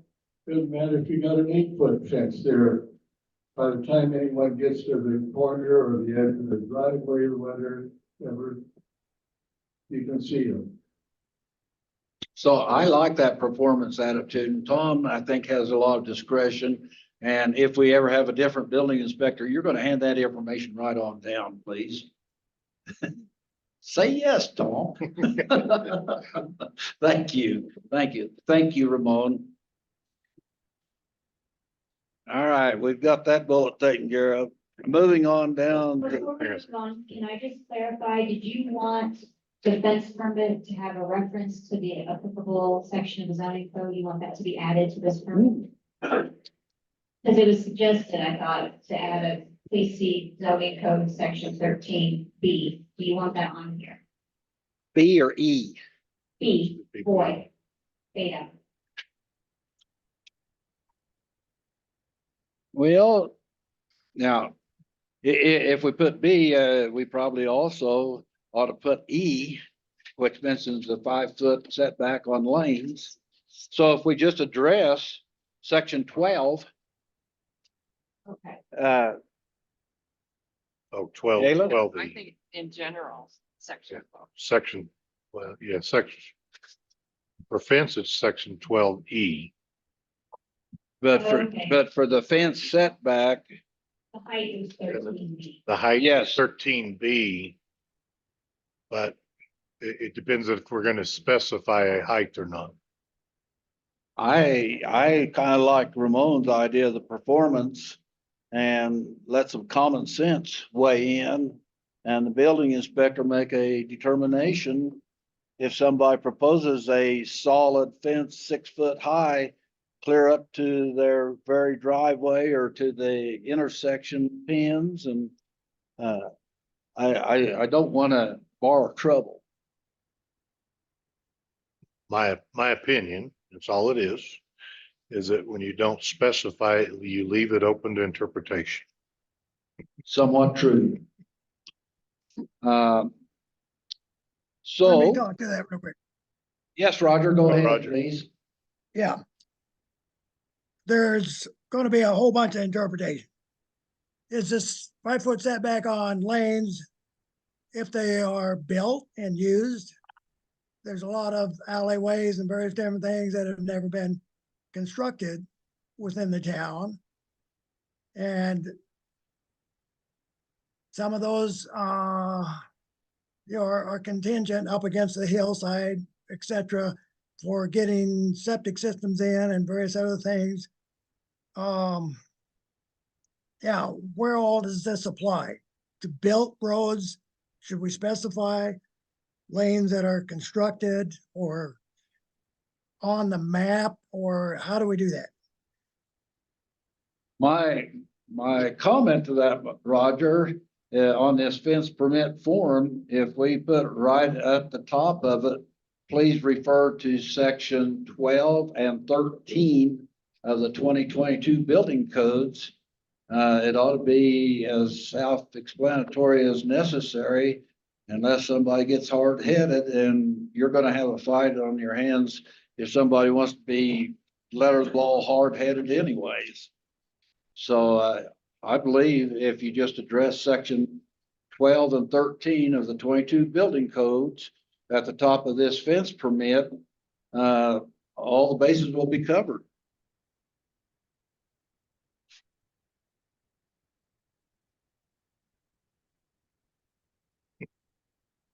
doesn't matter if you got an 8 foot fence there, by the time anyone gets to the corner or the edge of the driveway or whatever, you can see them. So I like that performance attitude, and Tom, I think, has a lot of discretion. And if we ever have a different building inspector, you're gonna hand that information right on down, please. Say yes, Tom. Thank you, thank you, Ramon. All right, we've got that bullet taken care of. Moving on down. Before we move on, can I just clarify, did you want the fence permit to have a reference to the applicable section of the zoning code? You want that to be added to this permit? Because it was suggested, I thought, to add a, please see zoning code section 13B. Do you want that on here? B or E? B, boy, beta. Well, now, if we put B, we probably also ought to put E, which mentions the 5-foot setback on lanes. So if we just address section 12, Okay. Oh, 12, Gayla? 12 I E, think in general, section. section, well, yeah, section. For fence, it's section 12E. Okay. but for the fence setback, The height is 13B. The height Yes. is 13B. But it depends if we're gonna specify a height or not. I kind of like Ramon's idea of the performance and let some common sense weigh in, and the building inspector make a determination. If somebody proposes a solid fence 6 foot high, clear up to their very driveway or to the intersection pins, and I don't want to bar trouble. My opinion, that's all it is that when you don't specify it, you leave it open to interpretation. Somewhat true. Let me So, talk to that real quick. yes, Roger, go ahead, Roger. please. Yeah. There's gonna be a whole bunch of interpretation. Is this 5-foot setback on lanes if they are built and used? There's a lot of alleyways and various different things that have never been constructed within the town. And some of those, are contingent up against the hillside, et cetera, for getting septic systems in and various other things. Yeah, where all does this apply? To built roads? Should we specify lanes that are constructed or on the map, or how do we do that? My comment to that, Roger, on this fence permit form, if we put right at the top of it, please refer to section 12 and 13 of the 2022 building codes. It ought to be as self-explanatory as necessary, unless somebody gets hard-headed, and you're gonna have a fight on your hands if somebody wants to be letters law hard-headed anyways. So I believe if you just address section 12 and 13 of the 22 building codes at the top of this fence permit, all the bases will be covered.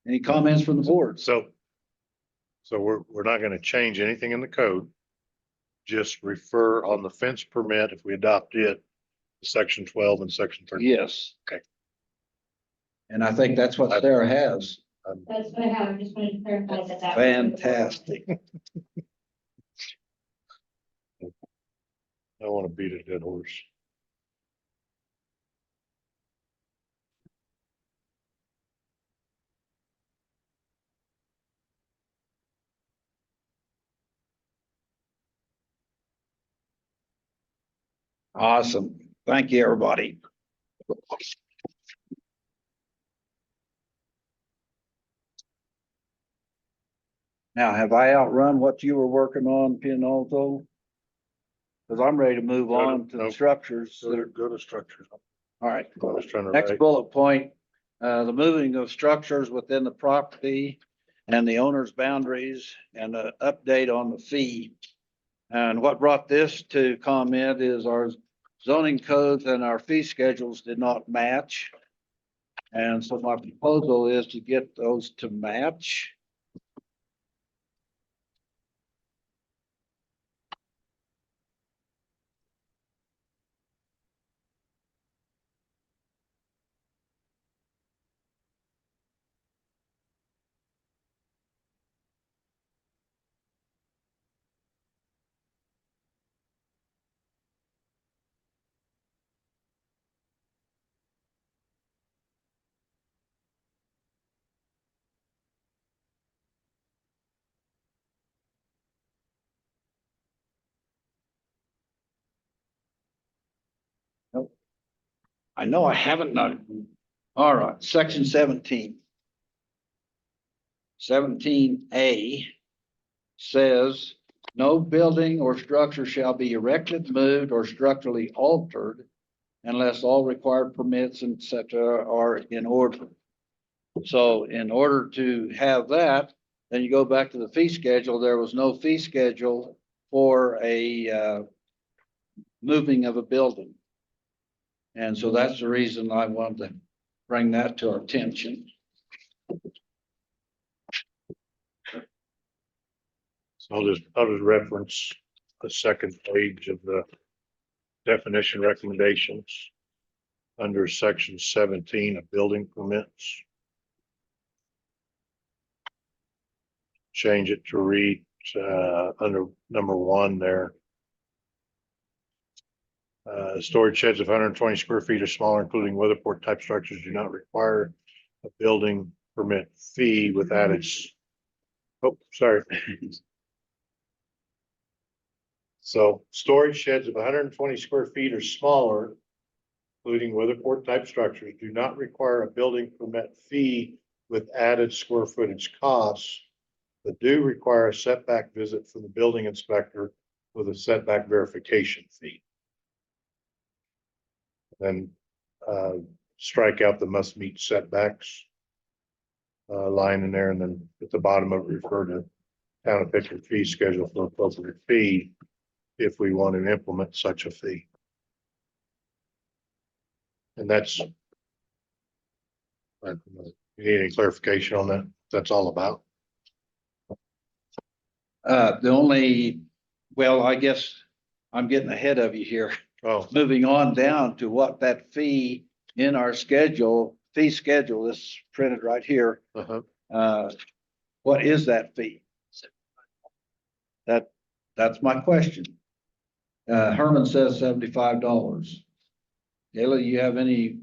Any comments from the board? So we're not gonna change anything in the code. Just refer on the fence permit, if we adopt it, section 12 and section 13. Yes. Okay. And I think that's what Sarah has. That's what I have. I just wanted to clarify that that. Fantastic. I want to beat a dead horse. Awesome. Thank you, everybody. Now, have I outrun what you were working on, Pinalto? Because I'm ready to move Go to- on to the no. structures. Go to, go to structures. All right. I was trying to Next write. bullet point, the moving of structures within the property and the owner's boundaries and an update on the fee. And what brought this to comment is our zoning codes and our fee schedules did not match. And so my proposal is to get those to match. I know I haven't done. All right, section 17. 17A says, no building or structure shall be erected, moved, or structurally altered unless all required permits, et cetera, are in order. So in order to have that, then you go back to the fee schedule. There was no fee schedule for a moving of a building. And so that's the reason I wanted to bring that to our attention. So I'll just reference the second page of the definition recommendations under section 17 of building permits. Change it to read, under number 1 there. Storage sheds of 120 square feet or smaller, including weatherport type structures, do not require a building permit fee with added. Oh, sorry. So storage sheds of 120 square feet or smaller, including weatherport type structures, do not require a building permit fee with added square footage costs, but do require a setback visit from the building inspector with a setback verification fee. Then strike out the must meet setbacks line in there, and then at the bottom of it, refer to town of Pitkin fee schedule for appropriate fee if we want to implement such a fee. And that's, you need any clarification on that? That's all about. The only, well, I guess I'm getting ahead of you here. Oh, Moving on down to what that fee in our schedule, fee schedule is printed right here. What is that fee? That's my question. Herman says $75. Kayla, you have any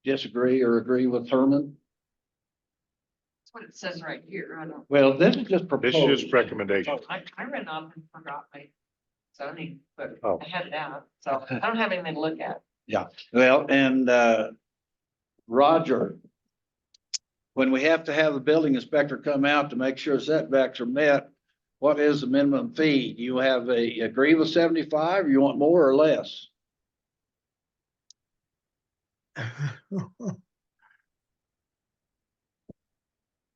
disagree or agree with Herman? That's what it says right here. I don't, Well, this is just this proposed. is recommendation. I ran off and forgot my zoning, but Oh. I had it out, so I don't have anything to look at. Well, and Roger, when we have to have the building inspector come out to make sure setbacks are met, what is the minimum fee? Do you have agree with 75? Or you want more or less?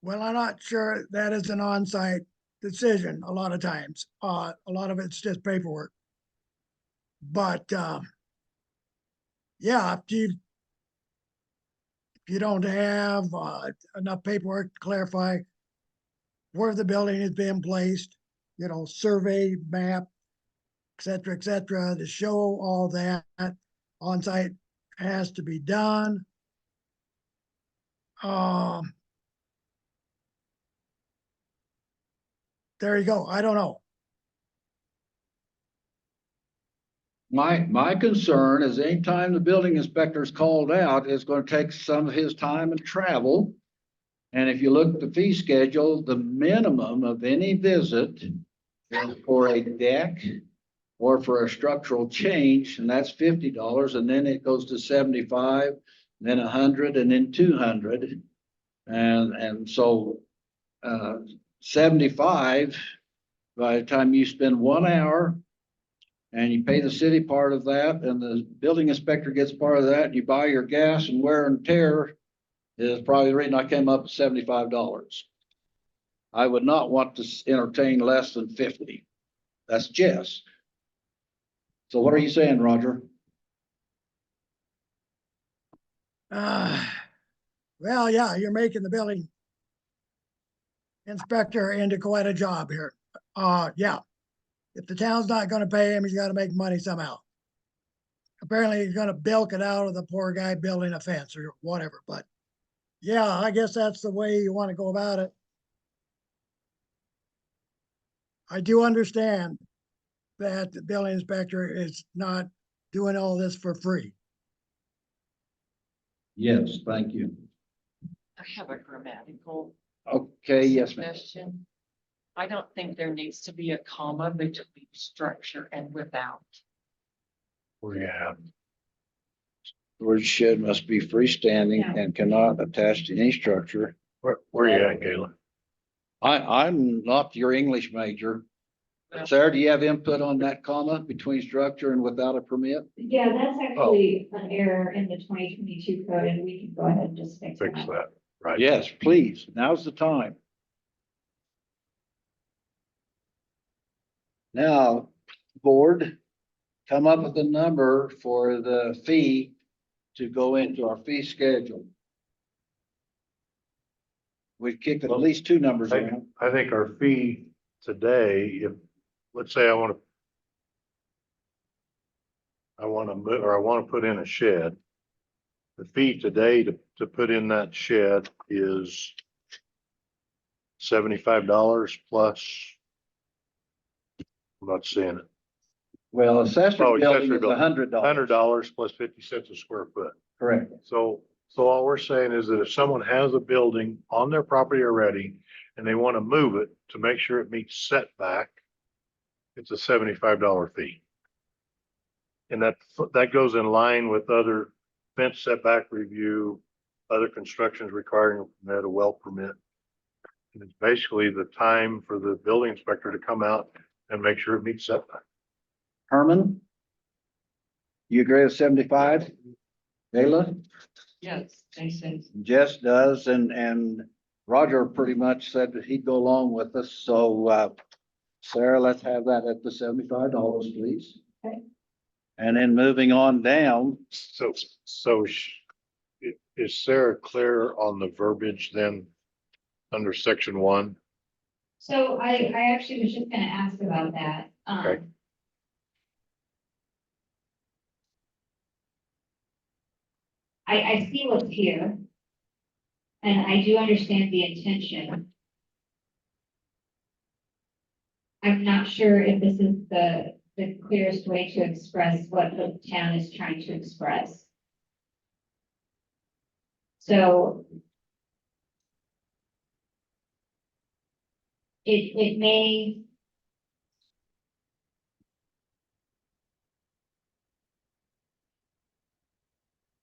Well, I'm not sure that is an on-site decision a lot of times. A lot of it's just paperwork. But yeah, if you don't have enough paperwork to clarify where the building is being placed, you know, survey, map, et cetera, to show all that on-site has to be done. There you go. I don't know. My concern is anytime the building inspector is called out, it's going to take some of his time and travel. And if you look at the fee schedule, the minimum of any visit is for a deck or for a structural change, and that's $50. And then it goes to 75, then 100, and then 200. And so 75, by the time you spend 1 hour and you pay the city part of that, and the building inspector gets part of that, and you buy your gas and wear and tear, is probably the reason I came up with $75. I would not want to entertain less than 50. That's Jess. So what are you saying, Roger? Well, yeah, you're making the building inspector into quite a job here. Yeah. If the town's not gonna pay him, he's gotta make money somehow. Apparently, he's gonna bilk it out of the poor guy building a fence or whatever, but yeah, I guess that's the way you wanna go about it. I do understand that the building inspector is not doing all this for free. Yes, thank you. I have a grammatical Okay, yes, ma'am. suggestion. I don't think there needs to be a comma between structure and without. Yeah. The word shed must be freestanding and cannot attach to any structure. Where you at, Galen? I'm not your English major. Well- Sarah, do you have input on that comma between structure and without a permit? Yeah, that's actually an error in the 2022 code, and we can go ahead and just fix Fix that. that, right? Yes, please. Now's the time. Now, board, come up with a number for the fee to go into our fee schedule. We've kicked at least two numbers around. I think our fee today, if, let's say I want to move, or I want to put in a shed. The fee today to put in that shed is $75 plus. I'm not seeing it. Well, accessory Oh, building accessory is building. $100. $100 plus 50 cents a square foot. Correct. So all we're saying is that if someone has a building on their property already and they want to move it to make sure it meets setback, it's a $75 fee. And that goes in line with other fence setback review, other constructions requiring a permit, a well permit. And it's basically the time for the building inspector to come out and make sure it meets setback. Herman? You agree with 75? Ayla? Yes, makes sense. Jess does, and Roger pretty much said that he'd go along with us, so, Sarah, let's have that at the $75, please. Okay. And then moving on down, Is Sarah clear on the verbiage then under section 1? So I actually was just gonna ask about that. Okay. I see what's here. And I do understand the intention. I'm not sure if this is the clearest way to express what the town is trying to express. So it may.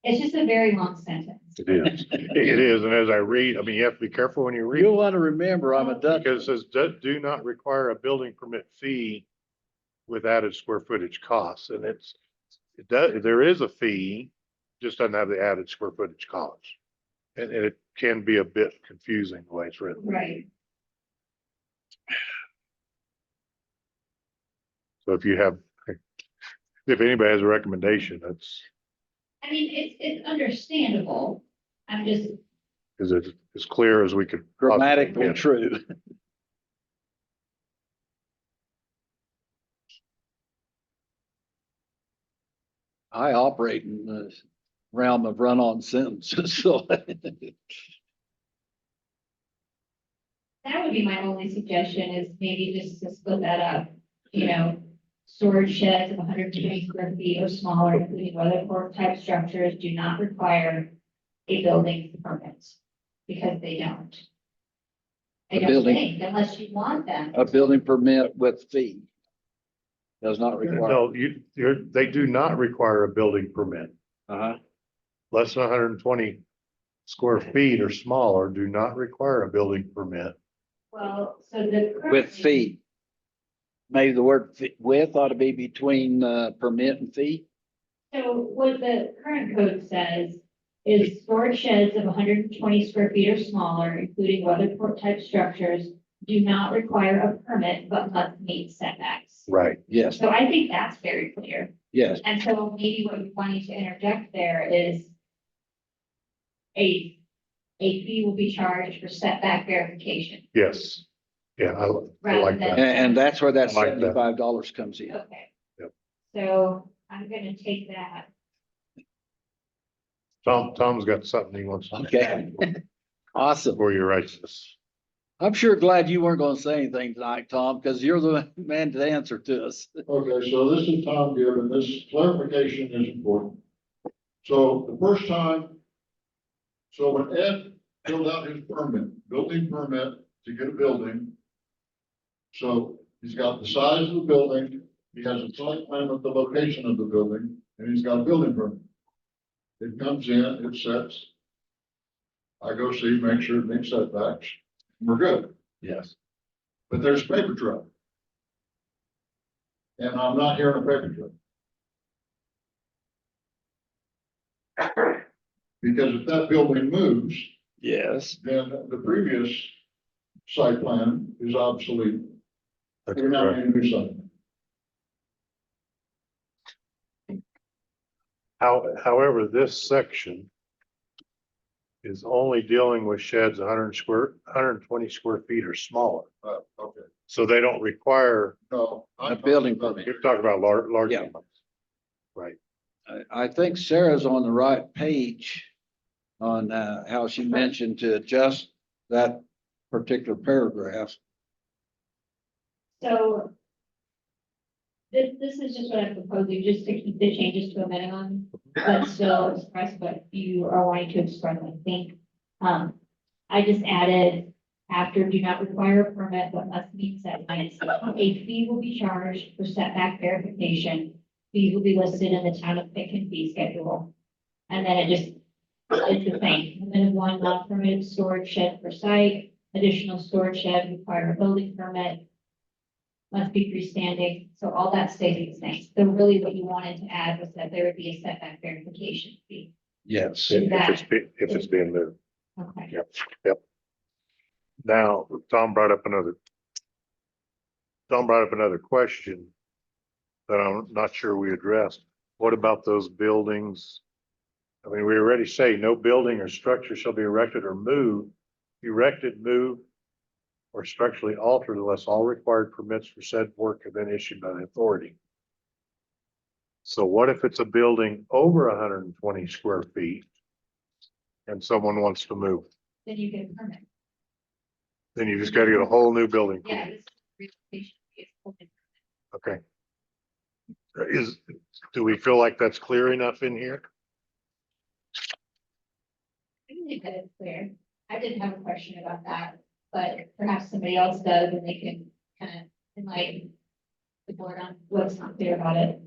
It's just a very long sentence. It is. It is. And as I read, I mean, you have to be careful when you read. you'll want to remember, I'm a Dutch. Because it says, do not require a building permit fee with added square footage costs. And it does, there is a fee, just doesn't have the added square footage costs. And it can be a bit confusing the way it's written. Right. So if anybody has a recommendation, that's, I mean, it's understandable. I'm just, is it as clear as we could. possibly Grammatically get. true. I operate in the realm of run-on sentences, so. that would be my only suggestion is maybe just to split that up. You know, storage sheds of 120 square feet or smaller, including weatherboard type structures, do not require a building permit because they don't. I A don't building- think, unless you want them. A building permit with fee does not require. No, they do not require a building permit. Uh-huh. Less than 120 square feet or smaller do not require a building permit. Well, so the. With fee. maybe the word width ought to be between, permit and fee. So what the current code says is storage sheds of 120 square feet or smaller, including weatherport type structures, do not require a permit but must meet setbacks. Right. Yes, So I think that's very clear. yes. And so maybe what you're wanting to interject there is a fee will be charged for setback verification. Yes. Yeah, I rather like than- that. And that's where that I like that. $75 comes in. Okay. Yep. So I'm gonna take that. Tom's got something he wants to Okay. Awesome. before you write this. I'm sure glad you weren't gonna say anything tonight, Tom, because you're the man to answer to us. Okay, so this is Tom Gibb, and this clarification is important. So the first time, so when Ed filled out his permit, building permit to get a building. So he's got the size of the building, he has a site plan of the location of the building, and he's got a building permit. It comes in, it sets. I go see, make sure it meets setbacks, we're good. Yes. But there's a paper trail. And I'm not hearing a paper trail. Because if that building moves, Yes. then the previous site plan is obsolete. That's We're now correct. in a new site. However, this section is only dealing with sheds 120 square feet or smaller. Okay, So they don't require, no. A building permit. you're talking about large. Yeah. ones. Right. I think Sarah's on the right page on, how she mentioned to adjust that particular paragraph. So this is just what I'm proposing, just to keep the changes to a minimum, but still express what you are wanting to express, I think. I just added after do not require a permit but must meet setbacks. A fee will be charged for setback verification. Fees will be listed in the town of Pitkin fee schedule. And then it's the same. And then one non-permitted storage shed per site, additional storage shed require a building permit. Must be freestanding, so all that stays the same. So really what you wanted to add was that there would be a setback verification fee. Yes. If it's being moved. Okay. Yep. Now, Tom brought up another question that I'm not sure we addressed. What about those buildings? I mean, we already say no building or structure shall be erected, moved, or structurally altered unless all required permits for said work have been issued by the authority. So what if it's a building over 120 square feet and someone wants to move? Then you get a permit. Then you just gotta get a whole new building. Yeah. permit. This relocation fee is open. Okay. Do we feel like that's clear enough in here? I think that it's clear. I didn't have a question about that, but perhaps somebody else does and they can kind of enlighten the board on what's not clear about it.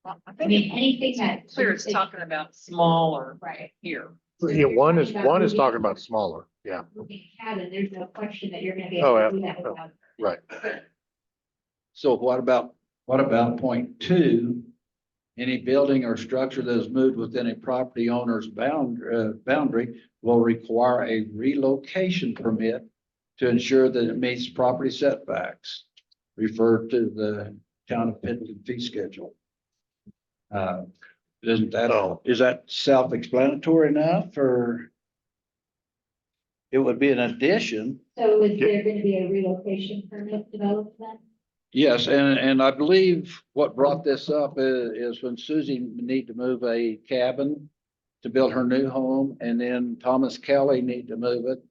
I I think mean, anything that. clear, it's talking about smaller Right. here. So if Yeah, you're one is moving- talking about smaller. Yeah, Moving a cabin, there's no question that you're gonna be Oh, able to do that yeah. without. right. So what about point two? Any building or structure that is moved within a property owner's boundary will require a relocation permit to ensure that it meets property setbacks. Refer to the town of Pitkin fee schedule. Isn't that, Oh. is that self-explanatory enough, or? It would be an addition. So is there gonna be a relocation permit developed then? Yes, and I believe what brought this up is when Susie needed to move a cabin to build her new home, and then Thomas Kelly needed to move it.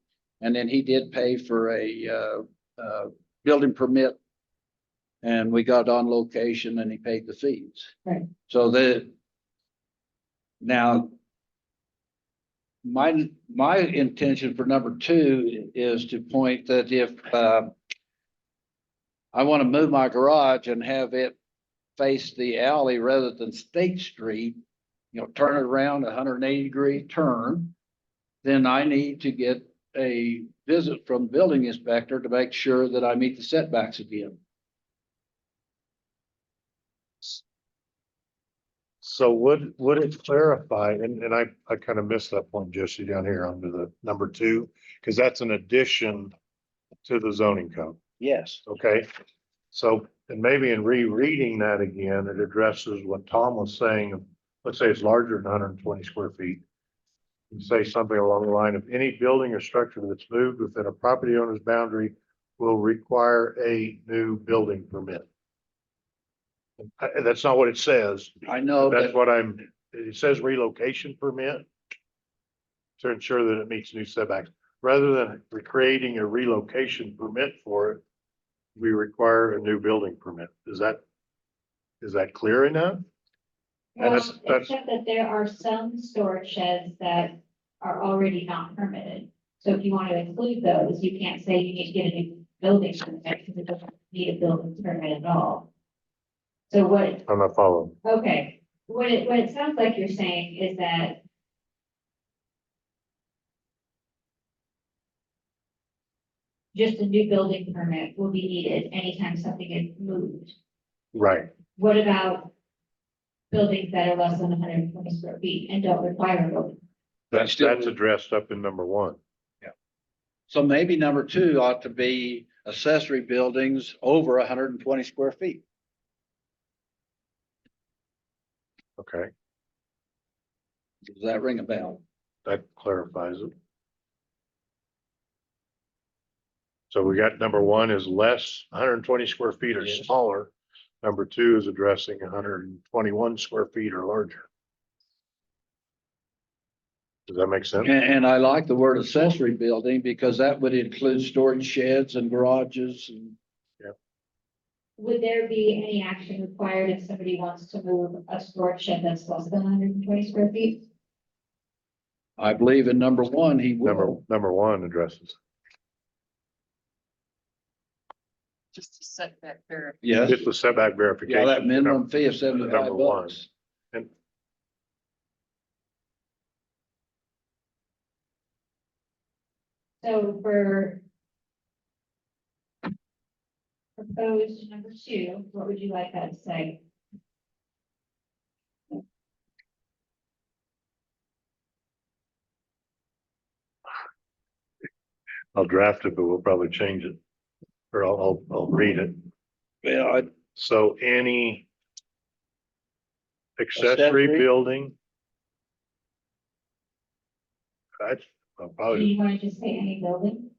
And then he did pay for a building permit. And we got on location and he paid the fees. Right. So now my intention for number two is to point that if I want to move my garage and have it face the alley rather than State Street, turn it around 180-degree turn, then I need to get a visit from the building inspector to make sure that I meet the setbacks again. So would it clarify, and I kind of missed that point, Jesse, down here under the number 2, because that's an addition to the zoning code, Yes. okay? So, and maybe in rereading that again, it addresses what Tom was saying, let's say it's larger than 120 square feet. You say something along the line of any building or structure that's moved within a property owner's boundary will require a new building permit. That's not what it says. I know, That's but what it says relocation permit to ensure that it meets new setbacks. Rather than recreating a relocation permit for it, we require a new building permit. Is that clear enough? And Well, that's, except that there are some storage sheds that are already not permitted. So if you want to include those, you can't say you need to get a new building permit because it doesn't need a building permit at all. So what, I'm not following. okay, what it sounds like you're saying is that just a new building permit will be needed anytime something is moved. Right. What about buildings that are less than 120 square feet and don't require a building? That's addressed up in number 1. so maybe number 2 ought to be accessory buildings over 120 square feet. Okay, Does that ring a bell? that clarifies it. So we got number 1 is less 120 square feet or Yes. smaller. Number 2 is addressing 121 square feet or larger. Does that make sense? And I like the word accessory building because that would include storage sheds and garages and Would there be any action required if somebody wants to move a storage shed that's less than 120 square feet? I believe in number 1, he will. Number 1 addresses. Just a setback there. Yes, It's the setback yeah, verification. that minimum fee of 75 Number 1. bucks. And So for proposed number 2, what would you like that to say? I'll draft it, but we'll probably change it. Or I'll read it. Yeah, So any accessory Accessory? building. I'll Do probably, you want to just say any building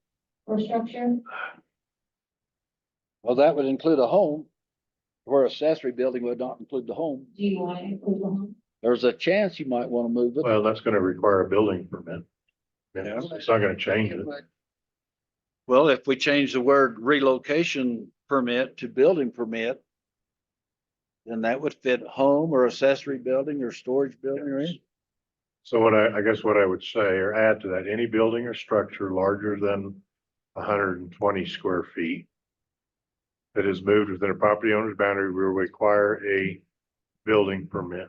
or structure? well, that would include a home, where accessory building would not include the home. Do you want to include the home? There's a chance you might want to move it. well, that's gonna require a building permit. Yeah. It's not gonna change it. Well, if we change the word relocation permit to building permit, then that would fit home or accessory building or storage building or anything. So I guess what I would say or add to that, any building or structure larger than 120 square feet that is moved within a property owner's boundary will require a building permit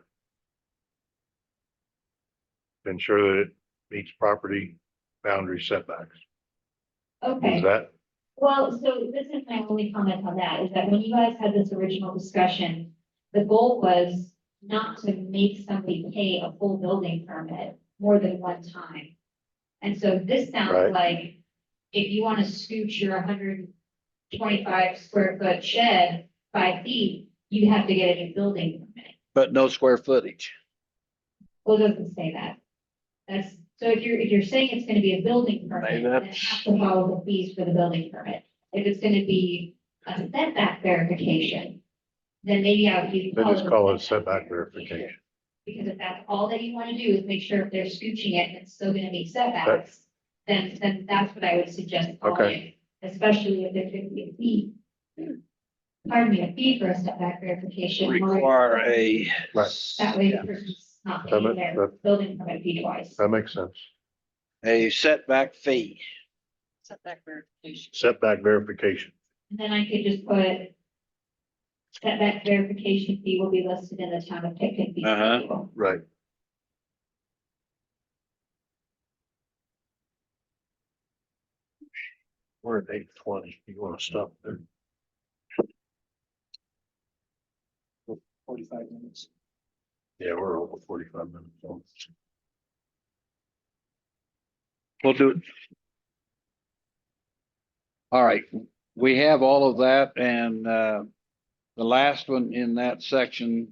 to ensure that it meets property boundary setbacks. Okay. Is that, Well, so this is my only comment on that, is that when you guys had this original discussion, the goal was not to make somebody pay a full building permit more than one time. And so this sounds Right. like if you want to scoot your 125 square foot shed 5 feet, you have to get a new building permit. But no square footage. Well, it doesn't say that. That's, so if you're saying it's gonna be a building permit, Maybe then it that's- has to follow the fees for the building permit. If it's gonna be a setback verification, then maybe I would use. then just call it setback verification. Because if that's all that you wanna do is make sure if they're scooching it and it's still gonna meet setbacks, then that's what I would suggest calling it, especially if there's gonna be a fee. Pardon me, a fee for a setback verification. Require a. Right. That way the person's not That paying ma- their that- building permit fee twice. That makes sense. A setback fee. Setback verification. Setback verification. And then I could just put setback verification fee will be listed in the town of Pitkin fee Uh-huh. schedule. Right. We're at 8:20. You wanna stop there? 45 minutes. Yeah, we're over 45 minutes. So. We'll do it. All right, we have all of that, and the last one in that section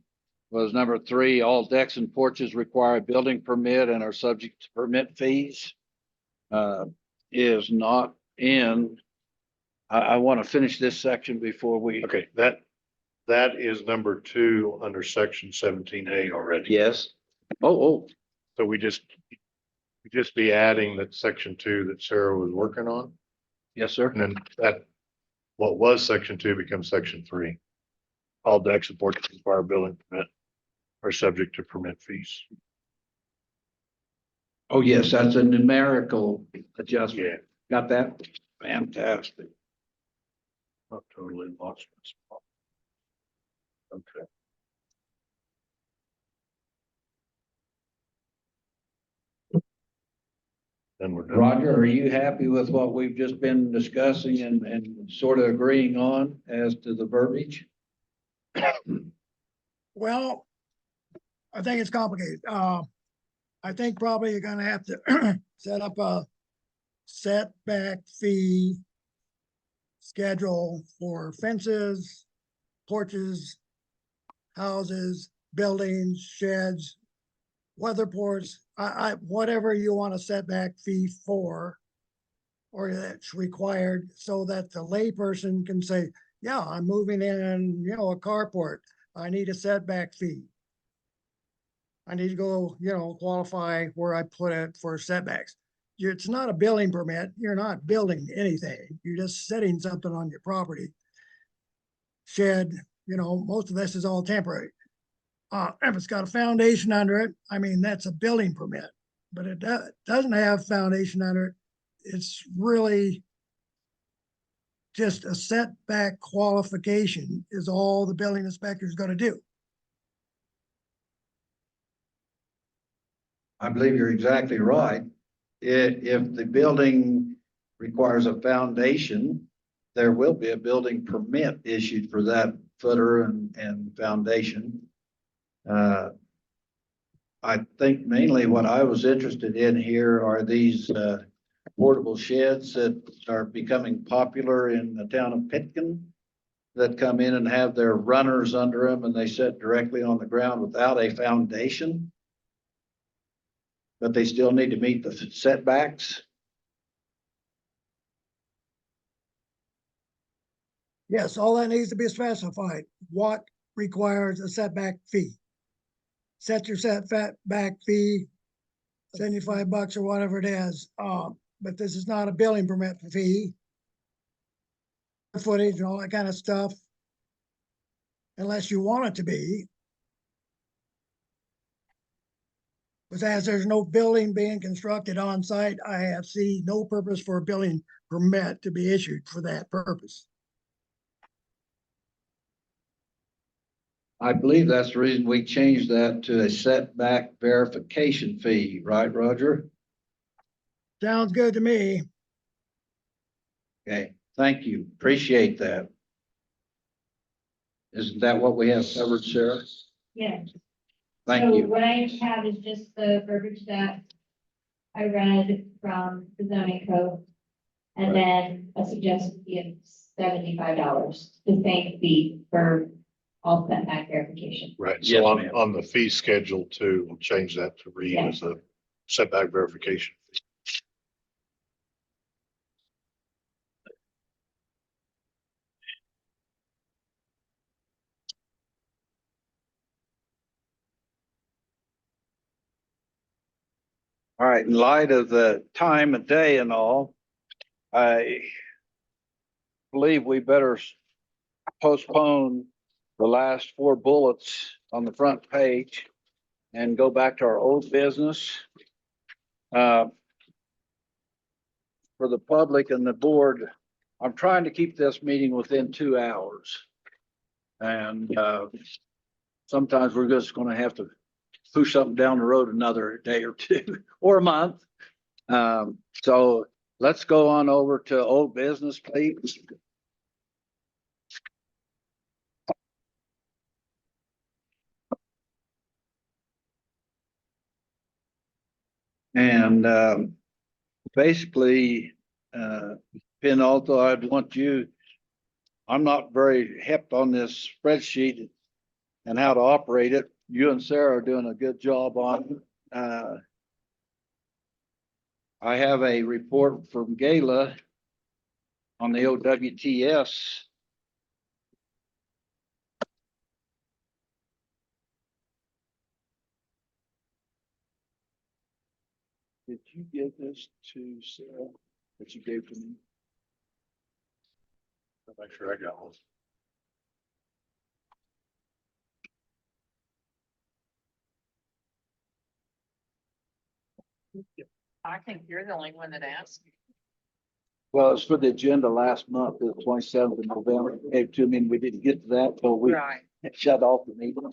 was number 3, all decks and porches require a building permit and are subject to permit fees. Is not in. I want to finish this section before we. Okay, that is number 2 under section 17A already. Yes. Oh, So we just be adding that section 2 that Sarah was working on. yes, sir. And then that, what was section 2 becomes section 3. All decks and porches require building permit are subject to permit fees. Oh, yes, that's a numerical adjustment. Yeah, Got that? Fantastic. not totally lost. my spot. Okay. Then we're done. Roger, are you happy with what we've just been discussing and sort of agreeing on as to the verbiage? Well, I think it's complicated. I think probably you're gonna have to set up a setback fee schedule for fences, porches, houses, buildings, sheds, weather ports, whatever you want a setback fee for, or that's required so that the layperson can say, yeah, I'm moving in, a carport. I need a setback fee. I need to go, qualify where I put it for setbacks. It's not a building permit. You're not building anything. You're just setting something on your property. Shed, most of this is all temporary. If it's got a foundation under it, I mean, that's a building permit, but it doesn't have foundation under it. It's really just a setback qualification is all the building inspector is going to do. I believe you're exactly right. If the building requires a foundation, there will be a building permit issued for that footer and foundation. I think mainly what I was interested in here are these portable sheds that are becoming popular in the town of Pitkin that come in and have their runners under them and they sit directly on the ground without a foundation. But they still need to meet the setbacks. Yes, all that needs to be specified. What requires a setback fee? Set your setback fee, $75 or whatever it is. But this is not a building permit fee. Footage and all that kind of stuff. Unless you want it to be. But as there's no building being constructed on site, I have seen no purpose for a building permit to be issued for that purpose. I believe that's the reason we changed that to a setback verification fee, right, Roger? Sounds good to me. Okay, thank you. Appreciate that. Isn't that what we have covered, Sarah? Yeah. Thank So you. what I have is just the verbiage that I read from the zoning code. And then a suggested fee of $75, the same fee for all setback verification. Right. Yes, So ma'am. on the fee schedule too, we'll change that to read Yeah. as a setback verification. All right, in light of the time of day and all, I believe we better postpone the last 4 bullets on the front page and go back to our old business. For the public and the board, I'm trying to keep this meeting within 2 hours. And sometimes we're just going to have to push something down the road another day or 2 or a month. So let's go on over to old business, please. And basically, Pin Alto, I'd want you, I'm not very hep on this spreadsheet and how to operate it. You and Sarah are doing a good job on it. I have a report from Gala on the OWTS. Did you give this to Sarah that you gave to me? Make sure I got one. I think you're the only one that asked. Well, it's for the agenda last month, the 27th of November. Gave to me, and we didn't get to that till we Right. shut off the meeting.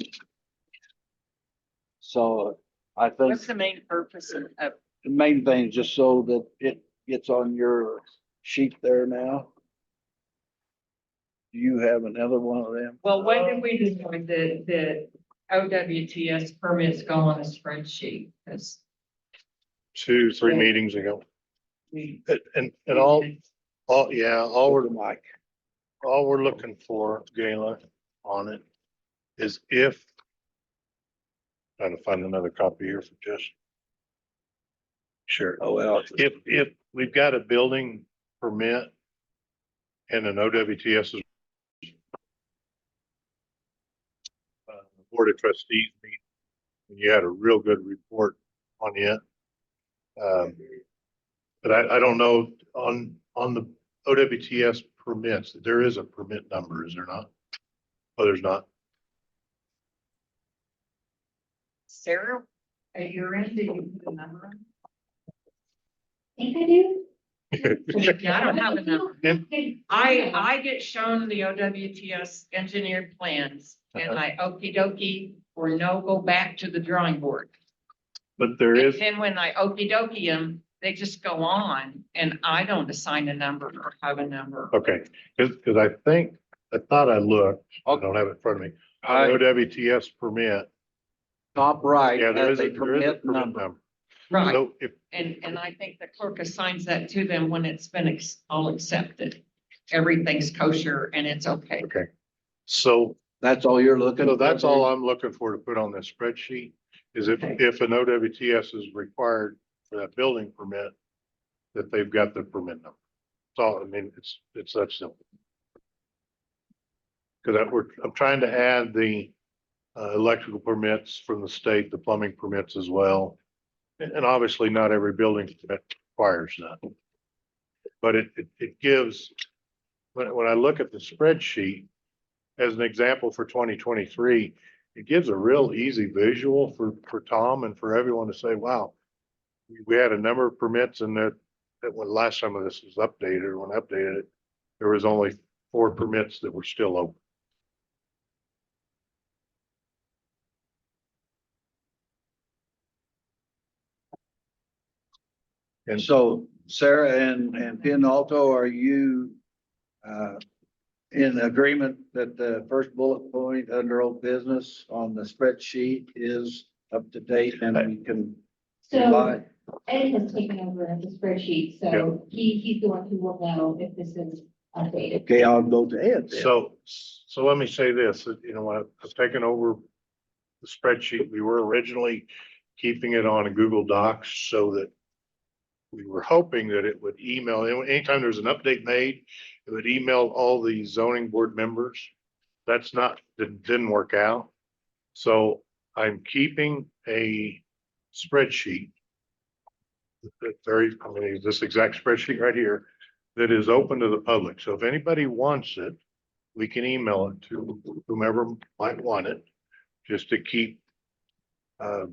So I think What's the main purpose of, the main thing is just so that it gets on your sheet there now. Do you have another one of them? well, when did we decide that the OWTS permits go on a spreadsheet? Because 2-3 Yeah. meetings ago. we. And yeah, all we're looking for, Gayla, on it is if. Trying to find another copy here for just. Sure. Oh, well, If we've got a building permit and an OWTS is. Board of Trustees meeting, and you had a real good report on it. But I don't know on the OWTS permits, there is a permit number, is there not? Oh, there's not. Sarah, at your end, did you put a number on? Think I do? Yeah, I don't have a number. And- I get shown the OWTS engineered plans and I okey dokey or no, go back to the drawing board. But there And is, then when I okey dokey them, they just go on and I don't assign a number or have a number. okay, because I thought I looked, I don't have it in front of me. I, OWTS permit, top right, yeah, there has is a a permit number. number. Right, So if, and I think the clerk assigns that to them when it's been all accepted. Everything's kosher and it's okay. okay, so That's all you're looking. So that's for? all I'm looking for to put on this spreadsheet, is if an OWTS is required for that building permit, that they've got the permit number. So, I mean, it's that simple. Cause I'm trying to add the electrical permits from the state, the plumbing permits as well. And obviously not every building permit requires that. But it gives, when I look at the spreadsheet, as an example for 2023, it gives a real easy visual for Tom and for everyone to say, wow, we had a number of permits in that when last time of this was updated, or when updated it, there was only 4 permits that were still open. And so Sarah and Pin Alto, are you in agreement that the first bullet point under old business on the spreadsheet is up to date and we can So rely? Ed has taken over the spreadsheet, so he's the one who will know if this is updated. Okay, I'll go to Ed then. So let me say this, when I've taken over the spreadsheet, we were originally keeping it on a Google Docs so that we were hoping that it would email, anytime there's an update made, it would email all the zoning board members. That didn't work out. So I'm keeping a spreadsheet. This exact spreadsheet right here that is open to the public. So if anybody wants it, we can email it to whomever might want it, just to keep, it's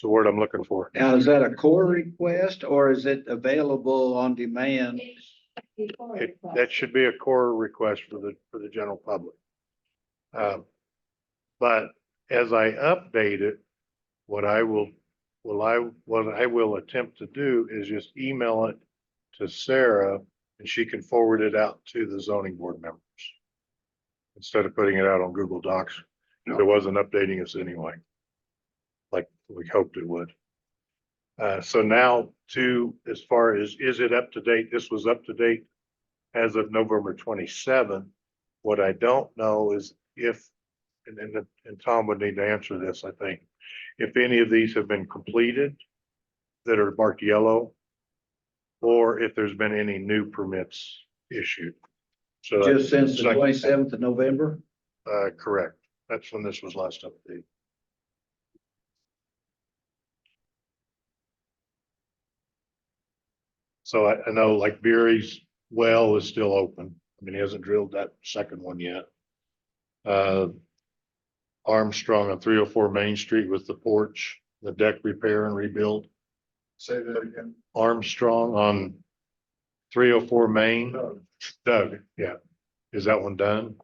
the word I'm looking for. Now, is that a core request or is it available on demand? That should be a core request for the general public. But as I update it, what I will attempt to do is just email it to Sarah and she can forward it out to the zoning board members. Instead of putting it out on Google Docs, it wasn't updating us anyway. Like we hoped it would. So now as far as, is it up to date? This was up to date as of November 27th. What I don't know is if, and Tom would need to answer this, I think, if any of these have been completed that are marked yellow, or if there's been any new permits issued. So Just since the Second. 27th of November? correct. That's when this was last updated. So I know like Beery's well is still open. I mean, he hasn't drilled that second one yet. Armstrong on 304 Main Street with the porch, the deck repair and rebuild. Say that again. Armstrong on 304 Main. Doug, yeah. Is that one done?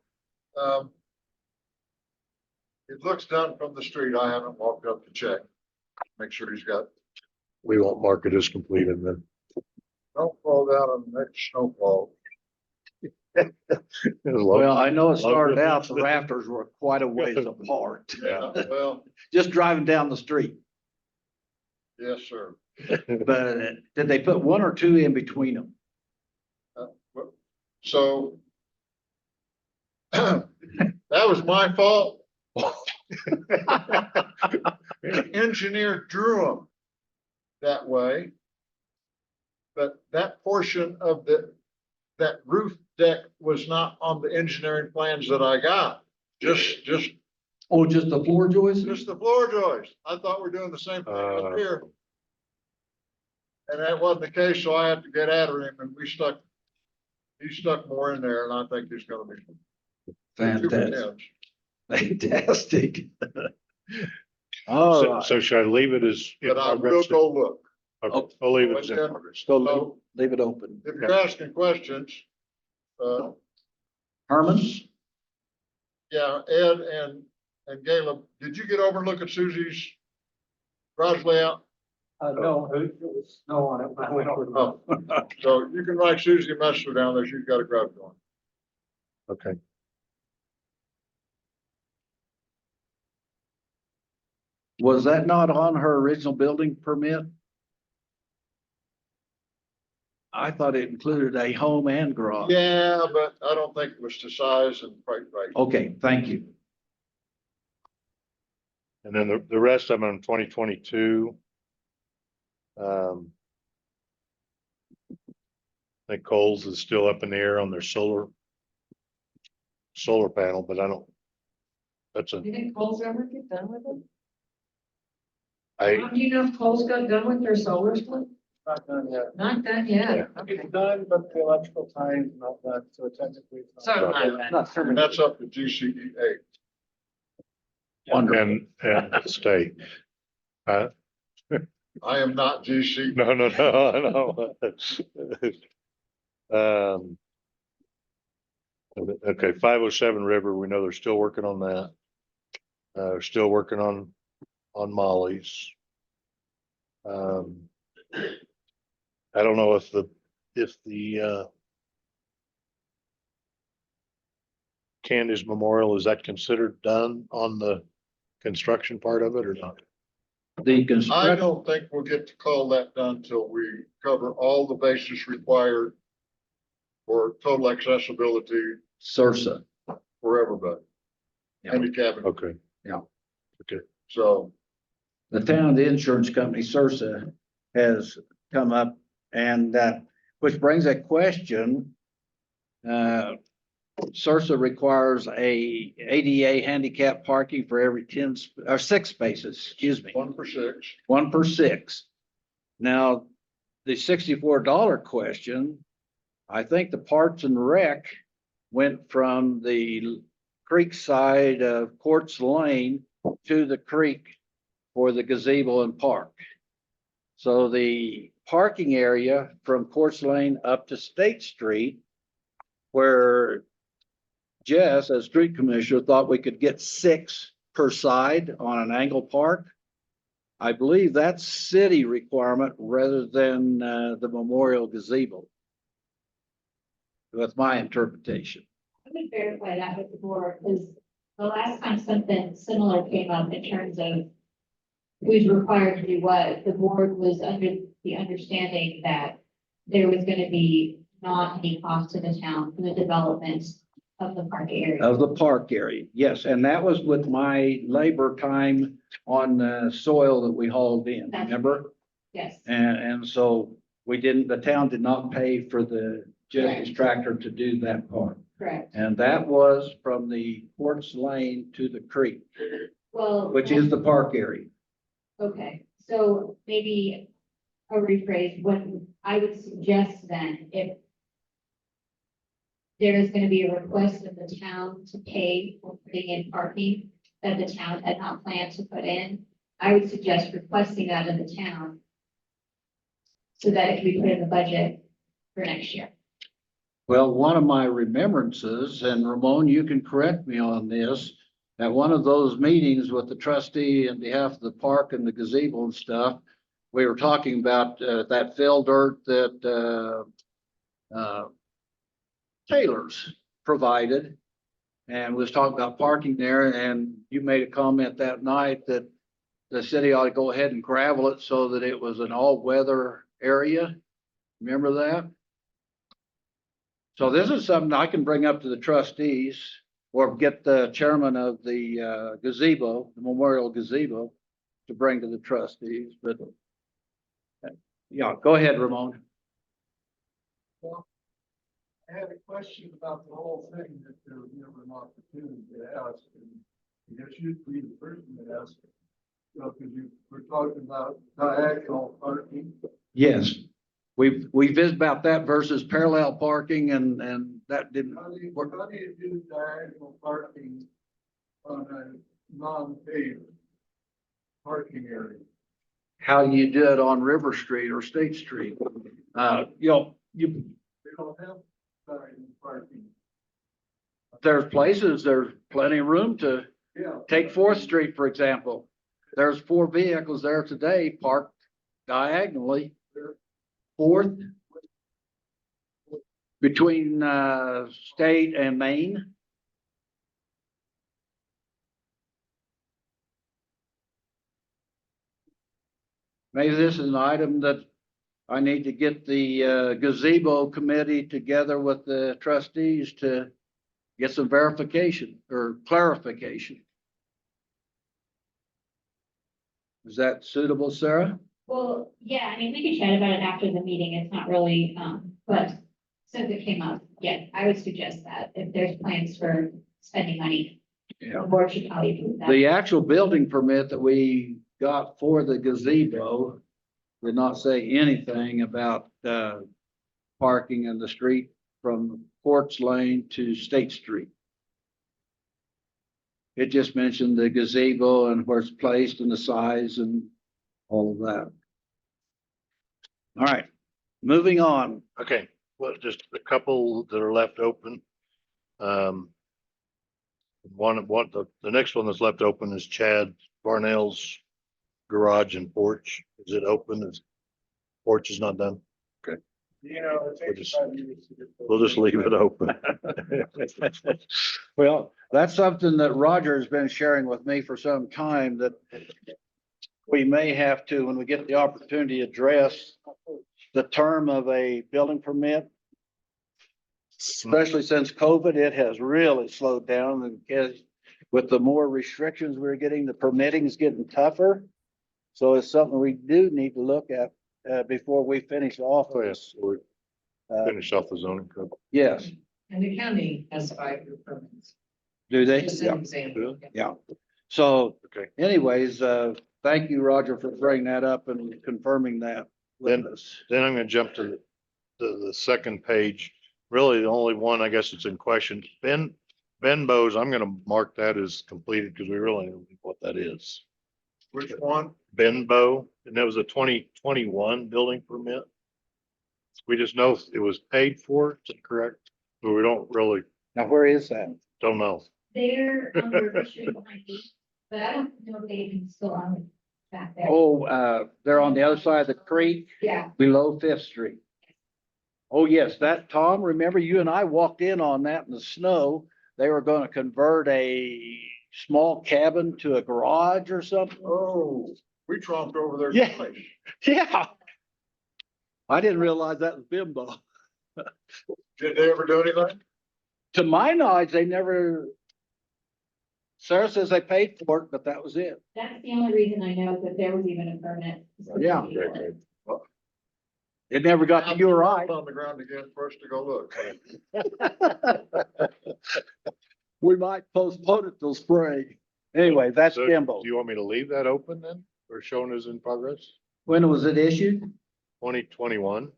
It looks done from the street. I haven't walked up to check. Make sure he's got, We won't mark it as completed then. don't fall down on the next snowfall. Well, I know it started out, the rafters were quite a ways apart, Yeah. Well, just driving down the street. yes, sir. But did they put one or two in between them? So that was my fault. The engineer drew them that way. But that portion of that roof deck was not on the engineering plans that I got. Just Oh, just the floor joists? the floor joist. I thought we're doing the same thing up here. And that wasn't the case, so I had to get at him and he stuck more in there and I think he's gonna be. Fantastic. Fantastic. All So, right. so should I leave it as? in But I will progress? go look. Okay, I'll leave it as in But then- progress. So leave it open. If you're asking questions, Herman? yeah, Ed and Caleb, did you get over and look at Susie's garage layout? No, it was snow on it. I went over. Oh, so you can write Susie a message down there. She's got a garage going. Okay. Was that not on her original building permit? I thought it included a home and garage. Yeah, but I don't think it was to size and right. Okay, thank you. And then the rest of them in 2022. I think Coles is still up in the air on their solar panel, but I don't. That's a, You think Coles ever get done with it? I, Do you know if Coles got done with their solar split? Not done yet. Not done yet. Okay. It's done, but the electrical tie is not done, so technically. it's So not- not done. Not And terminated. that's up to GCEA. Wonderful. and the state. I am not GC. No, I know. Okay, 507 River, we know they're still working on that. They're still working on Molly's. I don't know if the Candace Memorial, is that considered done on the construction part of it or not? The I construction, don't think we'll get to call that done till we cover all the bases required for total accessibility Sursa. for everybody. Yeah. Handicapping. Okay. Yeah. Okay. So The town insurance company, Sursa, has come up and which brings a question. Sursa requires a ADA handicap parking for every 6 spaces, excuse me, 1 for 6. 1 per 6. Now, the $64 question, I think the Parks and Rec went from the creek side of Quartz Lane to the creek for the gazebo and park. So the parking area from Quartz Lane up to State Street, where Jess, as street commissioner, thought we could get 6 per side on an angle park. I believe that's city requirement rather than the memorial gazebo. That's my interpretation. I would verify that with the board, because the last time something similar came up in terms of who's required to do what, the board was under the understanding that there was gonna be not any cost to the town for the development of the park area. Of the park area, yes, and that was with my labor time on the soil that we hauled in, That's- remember? Yes, And so the town did not pay for the Jesse's tractor to do that part. correct. And that was from the Quartz Lane to the creek, Well. which is the park area. Okay, so maybe a rephrase, what I would suggest then, if there is gonna be a request of the town to pay for putting in parking that the town had not planned to put in, I would suggest requesting that of the town so that it can be put in the budget for next year. Well, one of my remembrances, and Ramon, you can correct me on this, at one of those meetings with the trustee on behalf of the park and the gazebo and stuff, we were talking about that fill dirt that Taylor's provided. And was talking about parking there, and you made a comment that night that the city ought to go ahead and gravel it so that it was an all-weather area. Remember that? So this is something I can bring up to the trustees or get the chairman of the gazebo, the memorial gazebo, to bring to the trustees, but yeah, go ahead, Ramon. I had a question about the whole thing that there was never an opportunity to ask, and I guess you'd be the person to ask. So, because you were talking about diagonal parking. Yes, we visited about that versus parallel parking and that didn't How do you work. do diagonal parking on a non-paved parking area? How you do it on River Street or State Street. You They don't have diagonal parking. there's places, there's plenty of room to Yeah. take Fourth Street, for example. There's 4 vehicles there today parked diagonally. Fourth between State and Main. Maybe this is an item that I need to get the gazebo committee together with the trustees to get some verification or clarification. Is that suitable, Sarah? Well, yeah, I mean, we can chat about it after the meeting. It's not really, but since it came up, yeah, I would suggest that if there's plans for spending money, Yeah. the board should probably do that. The actual building permit that we got for the gazebo did not say anything about parking in the street from Quartz Lane to State Street. It just mentioned the gazebo and where it's placed and the size and all of that. All right, moving on. Okay, well, just a couple that are left open. The next one that's left open is Chad Barnell's garage and porch. Is it open? Porch is not done? You know, it We'll takes just- 5 years to get. We'll just leave it open. Well, that's something that Roger has been sharing with me for some time, that we may have to, when we get the opportunity, address the term of a building permit. Especially since COVID, it has really slowed down, and with the more restrictions we're getting, the permitting is getting tougher. So it's something we do need to look at before we finish off Oh, yes, this. we're finish off the zoning code. Yes, And the county has 5-year permits. do they? Just Yeah. an example. Yeah. So Okay, anyways, thank you, Roger, for bringing that up and confirming that with us. then I'm gonna jump to the second page. Really, the only one, I guess it's in question. Benbo's, I'm gonna mark that as completed because we really don't know what that is. Which one? Benbow, and that was a 2021 building permit. We just know it was paid for, is that correct? But we don't really, Now, where is that? don't know. They're on River Street behind me, but I don't know if they even still own it back there. Oh, they're on the other side of the creek Yeah, below Fifth Street. Oh, yes, that, Tom, remember you and I walked in on that in the snow. They were gonna convert a small cabin to a garage or something. Oh, We tromped over there Yeah. twice. Yeah. I didn't realize that was bimbo. Did they ever do anything? To my knowledge, they never. Sarah says they paid for it, but that was it. That's the only reason I know that there was even a permit. Yeah. It never got to you or I. On the ground again for us to go look. We might postpone it till spring. Anyway, that's So bimbo. do you want me to leave that open then, or shown as in progress? When was it issued? 2021,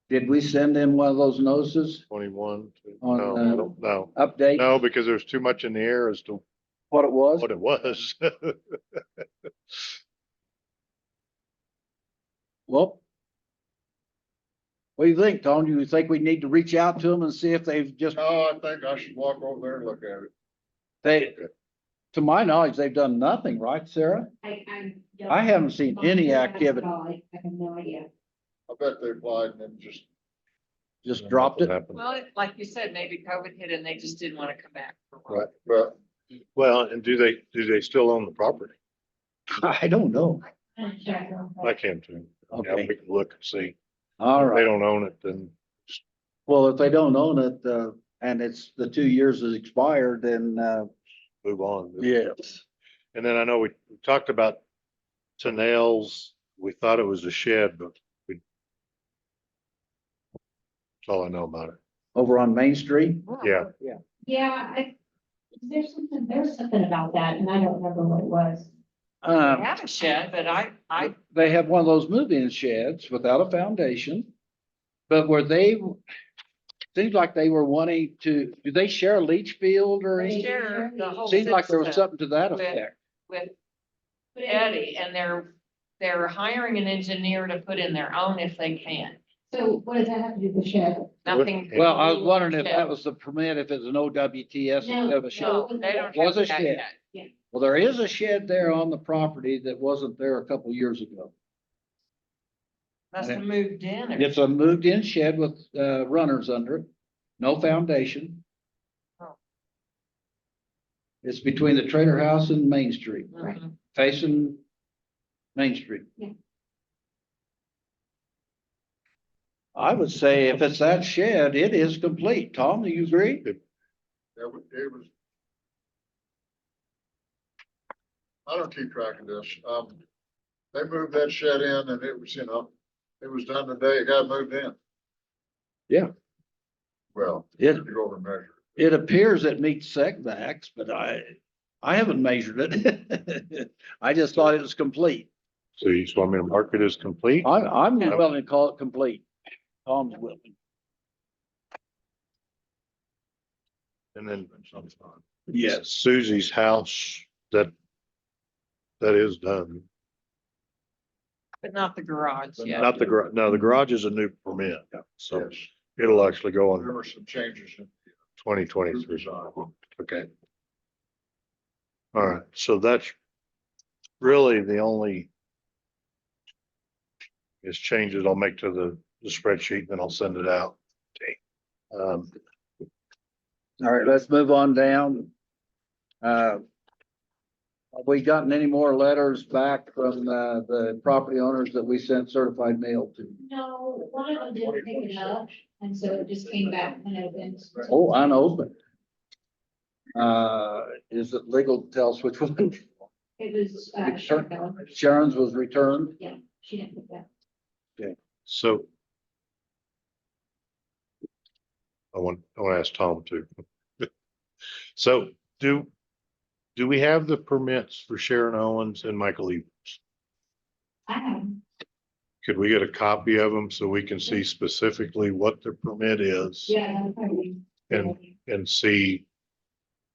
Did we send in one of those notices 21, On, no, update no, because there's too much in the air as to what it was? what it was. Well, what do you think, Tom? Do you think we need to reach out to them and see if they've just, No, I think I should walk over there and look at it. they, to my knowledge, they've done nothing, right, Sarah? I haven't seen any activity. I have no idea. I bet they applied and then Just dropped it. Happened. Well, like you said, maybe COVID hit and they just didn't want to come back. for a while. Right. but Well, and do they still own the property? I don't know. I can too. Yeah, Okay. we can look and see. All If they right. don't own it, then Well, if they don't own it, and it's the 2 years is expired, then, move on. yes. And then I know we talked about Tenelle's, we thought it was a shed, but we. That's all I know about it. Over on Main Street. Yeah. Yeah, there's something about that, and I don't remember what it was. They Um, have a shed, but I, they have one of those move-in sheds without a foundation. But were they, seems like they were wanting to, do they share a leach field or they anything? share the whole. Seems like there was system something to that with- effect. With Eddie, and they're hiring an engineer to put in their own if they can. So what does that have to do with the shed? Nothing. to Well, I do was with wondering the if shed. that was the permit, if it's an OWTS instead of a shed. No, they don't Was have a that shed. yet. Well, there is a shed there on the property that wasn't there a couple years ago. Must have moved in. or- It's a moved-in shed with, runners under it, no foundation. Oh. It's between the trailer house and Main Street, Mhm. facing Main Street. Yeah. I would say if it's that shed, it is complete. Tom, do you agree? it was. I don't keep track of this. They moved that shed in and it was, it was done the day it got moved in. Yeah. Well, It, you go over and measure. it appears it meets setbacks, but I haven't measured it. I just thought it was complete. So you just want me to mark it as complete? I'm Yeah. willing to call it complete. Tom's willing. And then Yes. Susie's house, that is done. But not the garage yet. Not the garage, no, the garage is a new permit, so Yes, it'll actually go there on were some changes in. 2023. design. Okay. All right, so that's really the only is changes I'll make to the spreadsheet, then I'll send it out. Um, All right, let's move on down. Have we gotten any more letters back from, the property owners that we sent certified mail to? No, one of them didn't pick it up, and so it just came back unopened. Oh, unopened. Is it legal to tell us which one? It was, Return- Sharon's was returned. yeah, she didn't pick that. so. I want to ask Tom too. So do we have the permits for Sharon Owens and Michael Evans? I have, Could we get a copy of them so we can see specifically what the permit is? yeah, that'd probably. And see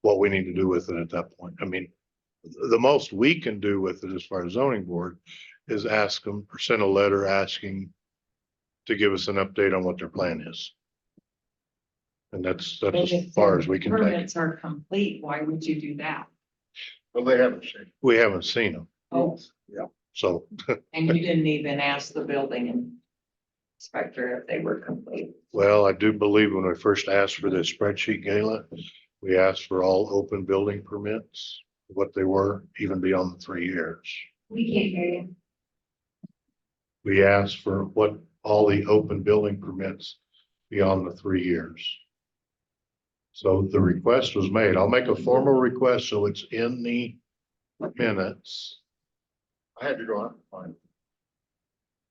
what we need to do with it at that point. I mean, the most we can do with it as far as zoning board is ask them or send a letter asking to give us an update on what their plan is. And that's as far as we can take it. Permits are complete. Why would you do that? Well, they haven't seen. We haven't seen them, Oh, so and you didn't even ask the building inspector if they were complete. well, I do believe when we first asked for this spreadsheet gala, we asked for all open building permits, what they were, even beyond the 3 years. We can't hear you. We asked for what all the open building permits beyond the 3 years. So the request was made. I'll make a formal request so it's in the minutes I had to go out and find.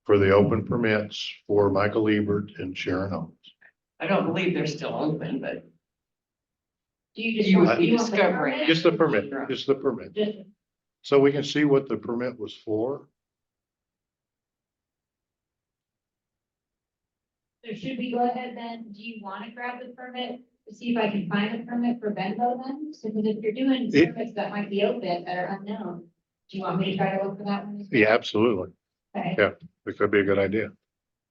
for the open permits for Michael Ebert and Sharon Owens. I don't believe they're still open, but Do you just You would want, be you want the discovering permit? Just the permit, just the permit. Just, So we can see what the permit was for. so should we go ahead then? Do you want to grab the permit to see if I can find the permit for Benbow then? So, because if you're doing It- permits that might be open that are unknown, do you want me to try to look for that one? as well? Yeah, absolutely. Okay, Yeah. It could be a good idea.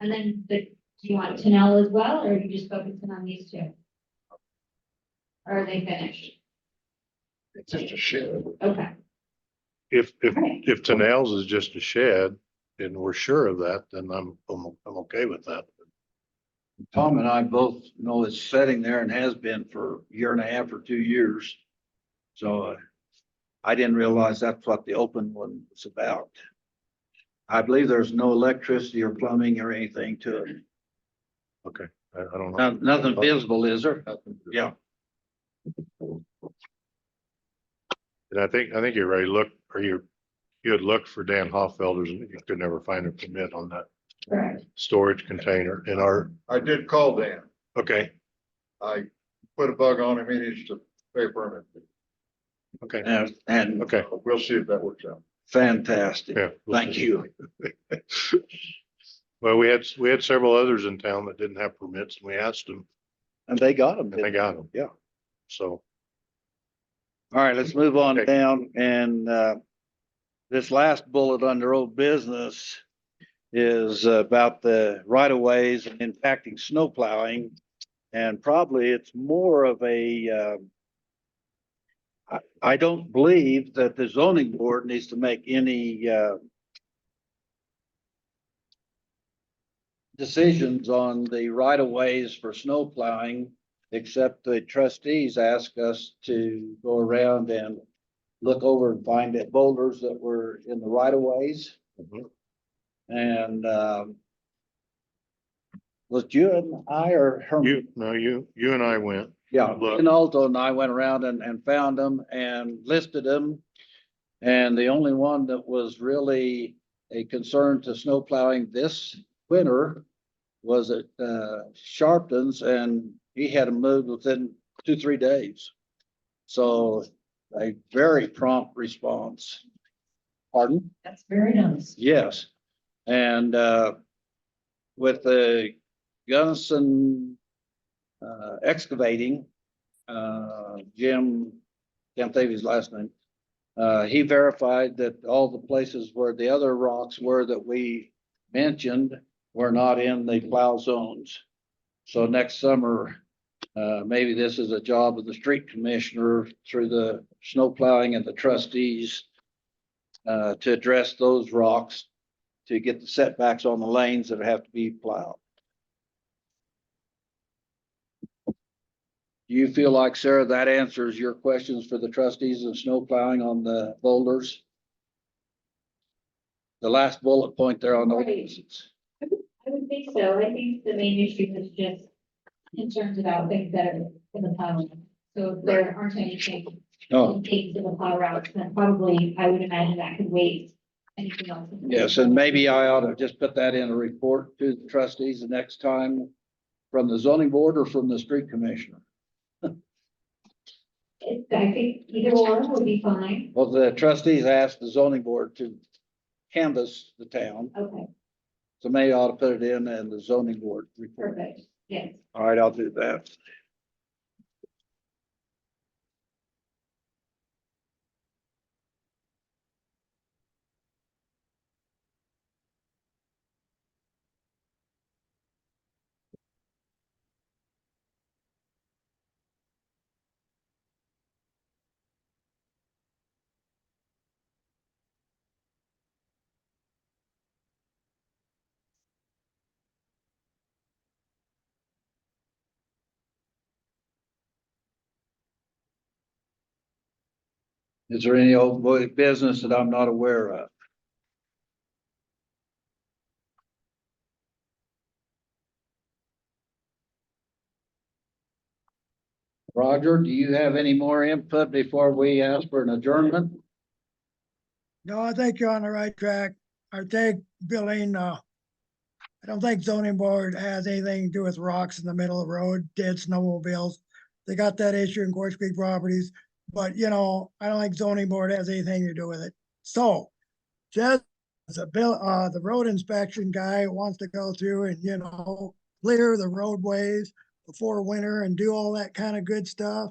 and then do you want Tanel as well, or are you just focusing on these two? Or are they finished? It's just a shed. Okay, If Right. if Tenales is just a shed and we're sure of that, then I'm okay with that. Tom and I both know it's sitting there and has been for a year and a half or 2 years. So I didn't realize that's what the open one was about. I believe there's no electricity or plumbing or anything to it. Okay, I don't know. Nothing visible, is there? Yeah. And I think you already looked, or you had looked for Dan Hoffelder's and you could never find a permit on that correct. storage container in our, I did call Dan. okay, I put a bug on him. He needs to pay a permit. okay, And okay, We'll see if that works out. fantastic. yeah. Thank you. Well, we had several others in town that didn't have permits and we asked them And they got them. and they got them. Yeah. So, All right, let's move on Okay. down and this last bullet under old business is about the right of ways and impacting snow plowing. And probably it's more of a I don't believe that the zoning board needs to make any decisions on the right of ways for snow plowing, except the trustees ask us to go around and look over and find the boulders that were in the right of ways. mhm. And was you and I or Herman? You and I went. Yeah, Look. and Alto and I went around and found them and listed them. And the only one that was really a concern to snow plowing this winter was at Sharpton's, and he had them moved within 2-3 days. So a very prompt response. Pardon? that's very nice. Yes. And with the Gunnison excavating, Jim, can't think of his last name. He verified that all the places where the other rocks were that we mentioned were not in the plow zones. So next summer, maybe this is a job of the street commissioner through the snow plowing and the trustees to address those rocks to get the setbacks on the lanes that have to be plowed. Do you feel like, Sarah, that answers your questions for the trustees of snow plowing on the boulders? The last bullet point there on the. Right. I would think so. I think the main issue is just concerns about things that are in the plow. So if there aren't anything, Oh, things in the plow routes, then probably I would imagine that could wait anything else. yes, and maybe I ought to just put that in a report to the trustees the next time from the zoning board or from the street commissioner. I think either or would be fine. Well, the trustees asked the zoning board to canvass the town, Okay, so maybe I ought to put it in and the zoning board report. perfect. Yes. All right, I'll do that. Is there any old business that I'm not aware of? Roger, do you have any more input before we ask for an adjournment? No, I think you're on the right track. I think building, I don't think zoning board has anything to do with rocks in the middle of the road, dead snowmobiles. They got that issue in Gorse Creek properties, but I don't think zoning board has anything to do with it. So just the road inspection guy wants to go through and, clear the roadways before winter and do all that kind of good stuff.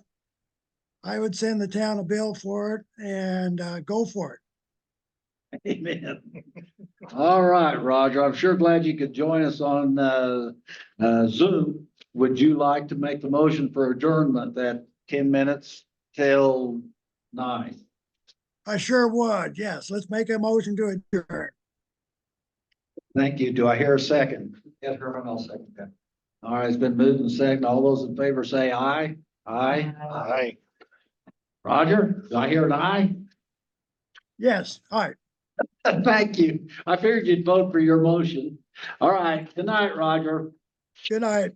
I would send the town a bill for it and go for it. Amen. All right, Roger, I'm sure glad you could join us on Zoom. Would you like to make the motion for adjournment at 10 minutes till 9? I sure would. Yes, let's make a motion to adjourn. Thank you. Do I hear a second? Yes, Herman, I'll second that. All right, it's been moved and seconded. All those in favor say aye. Aye. Aye. Roger, do I hear an aye? Yes, all right. Thank you. I figured you'd vote for your motion. All right. Good night, Roger. Good night.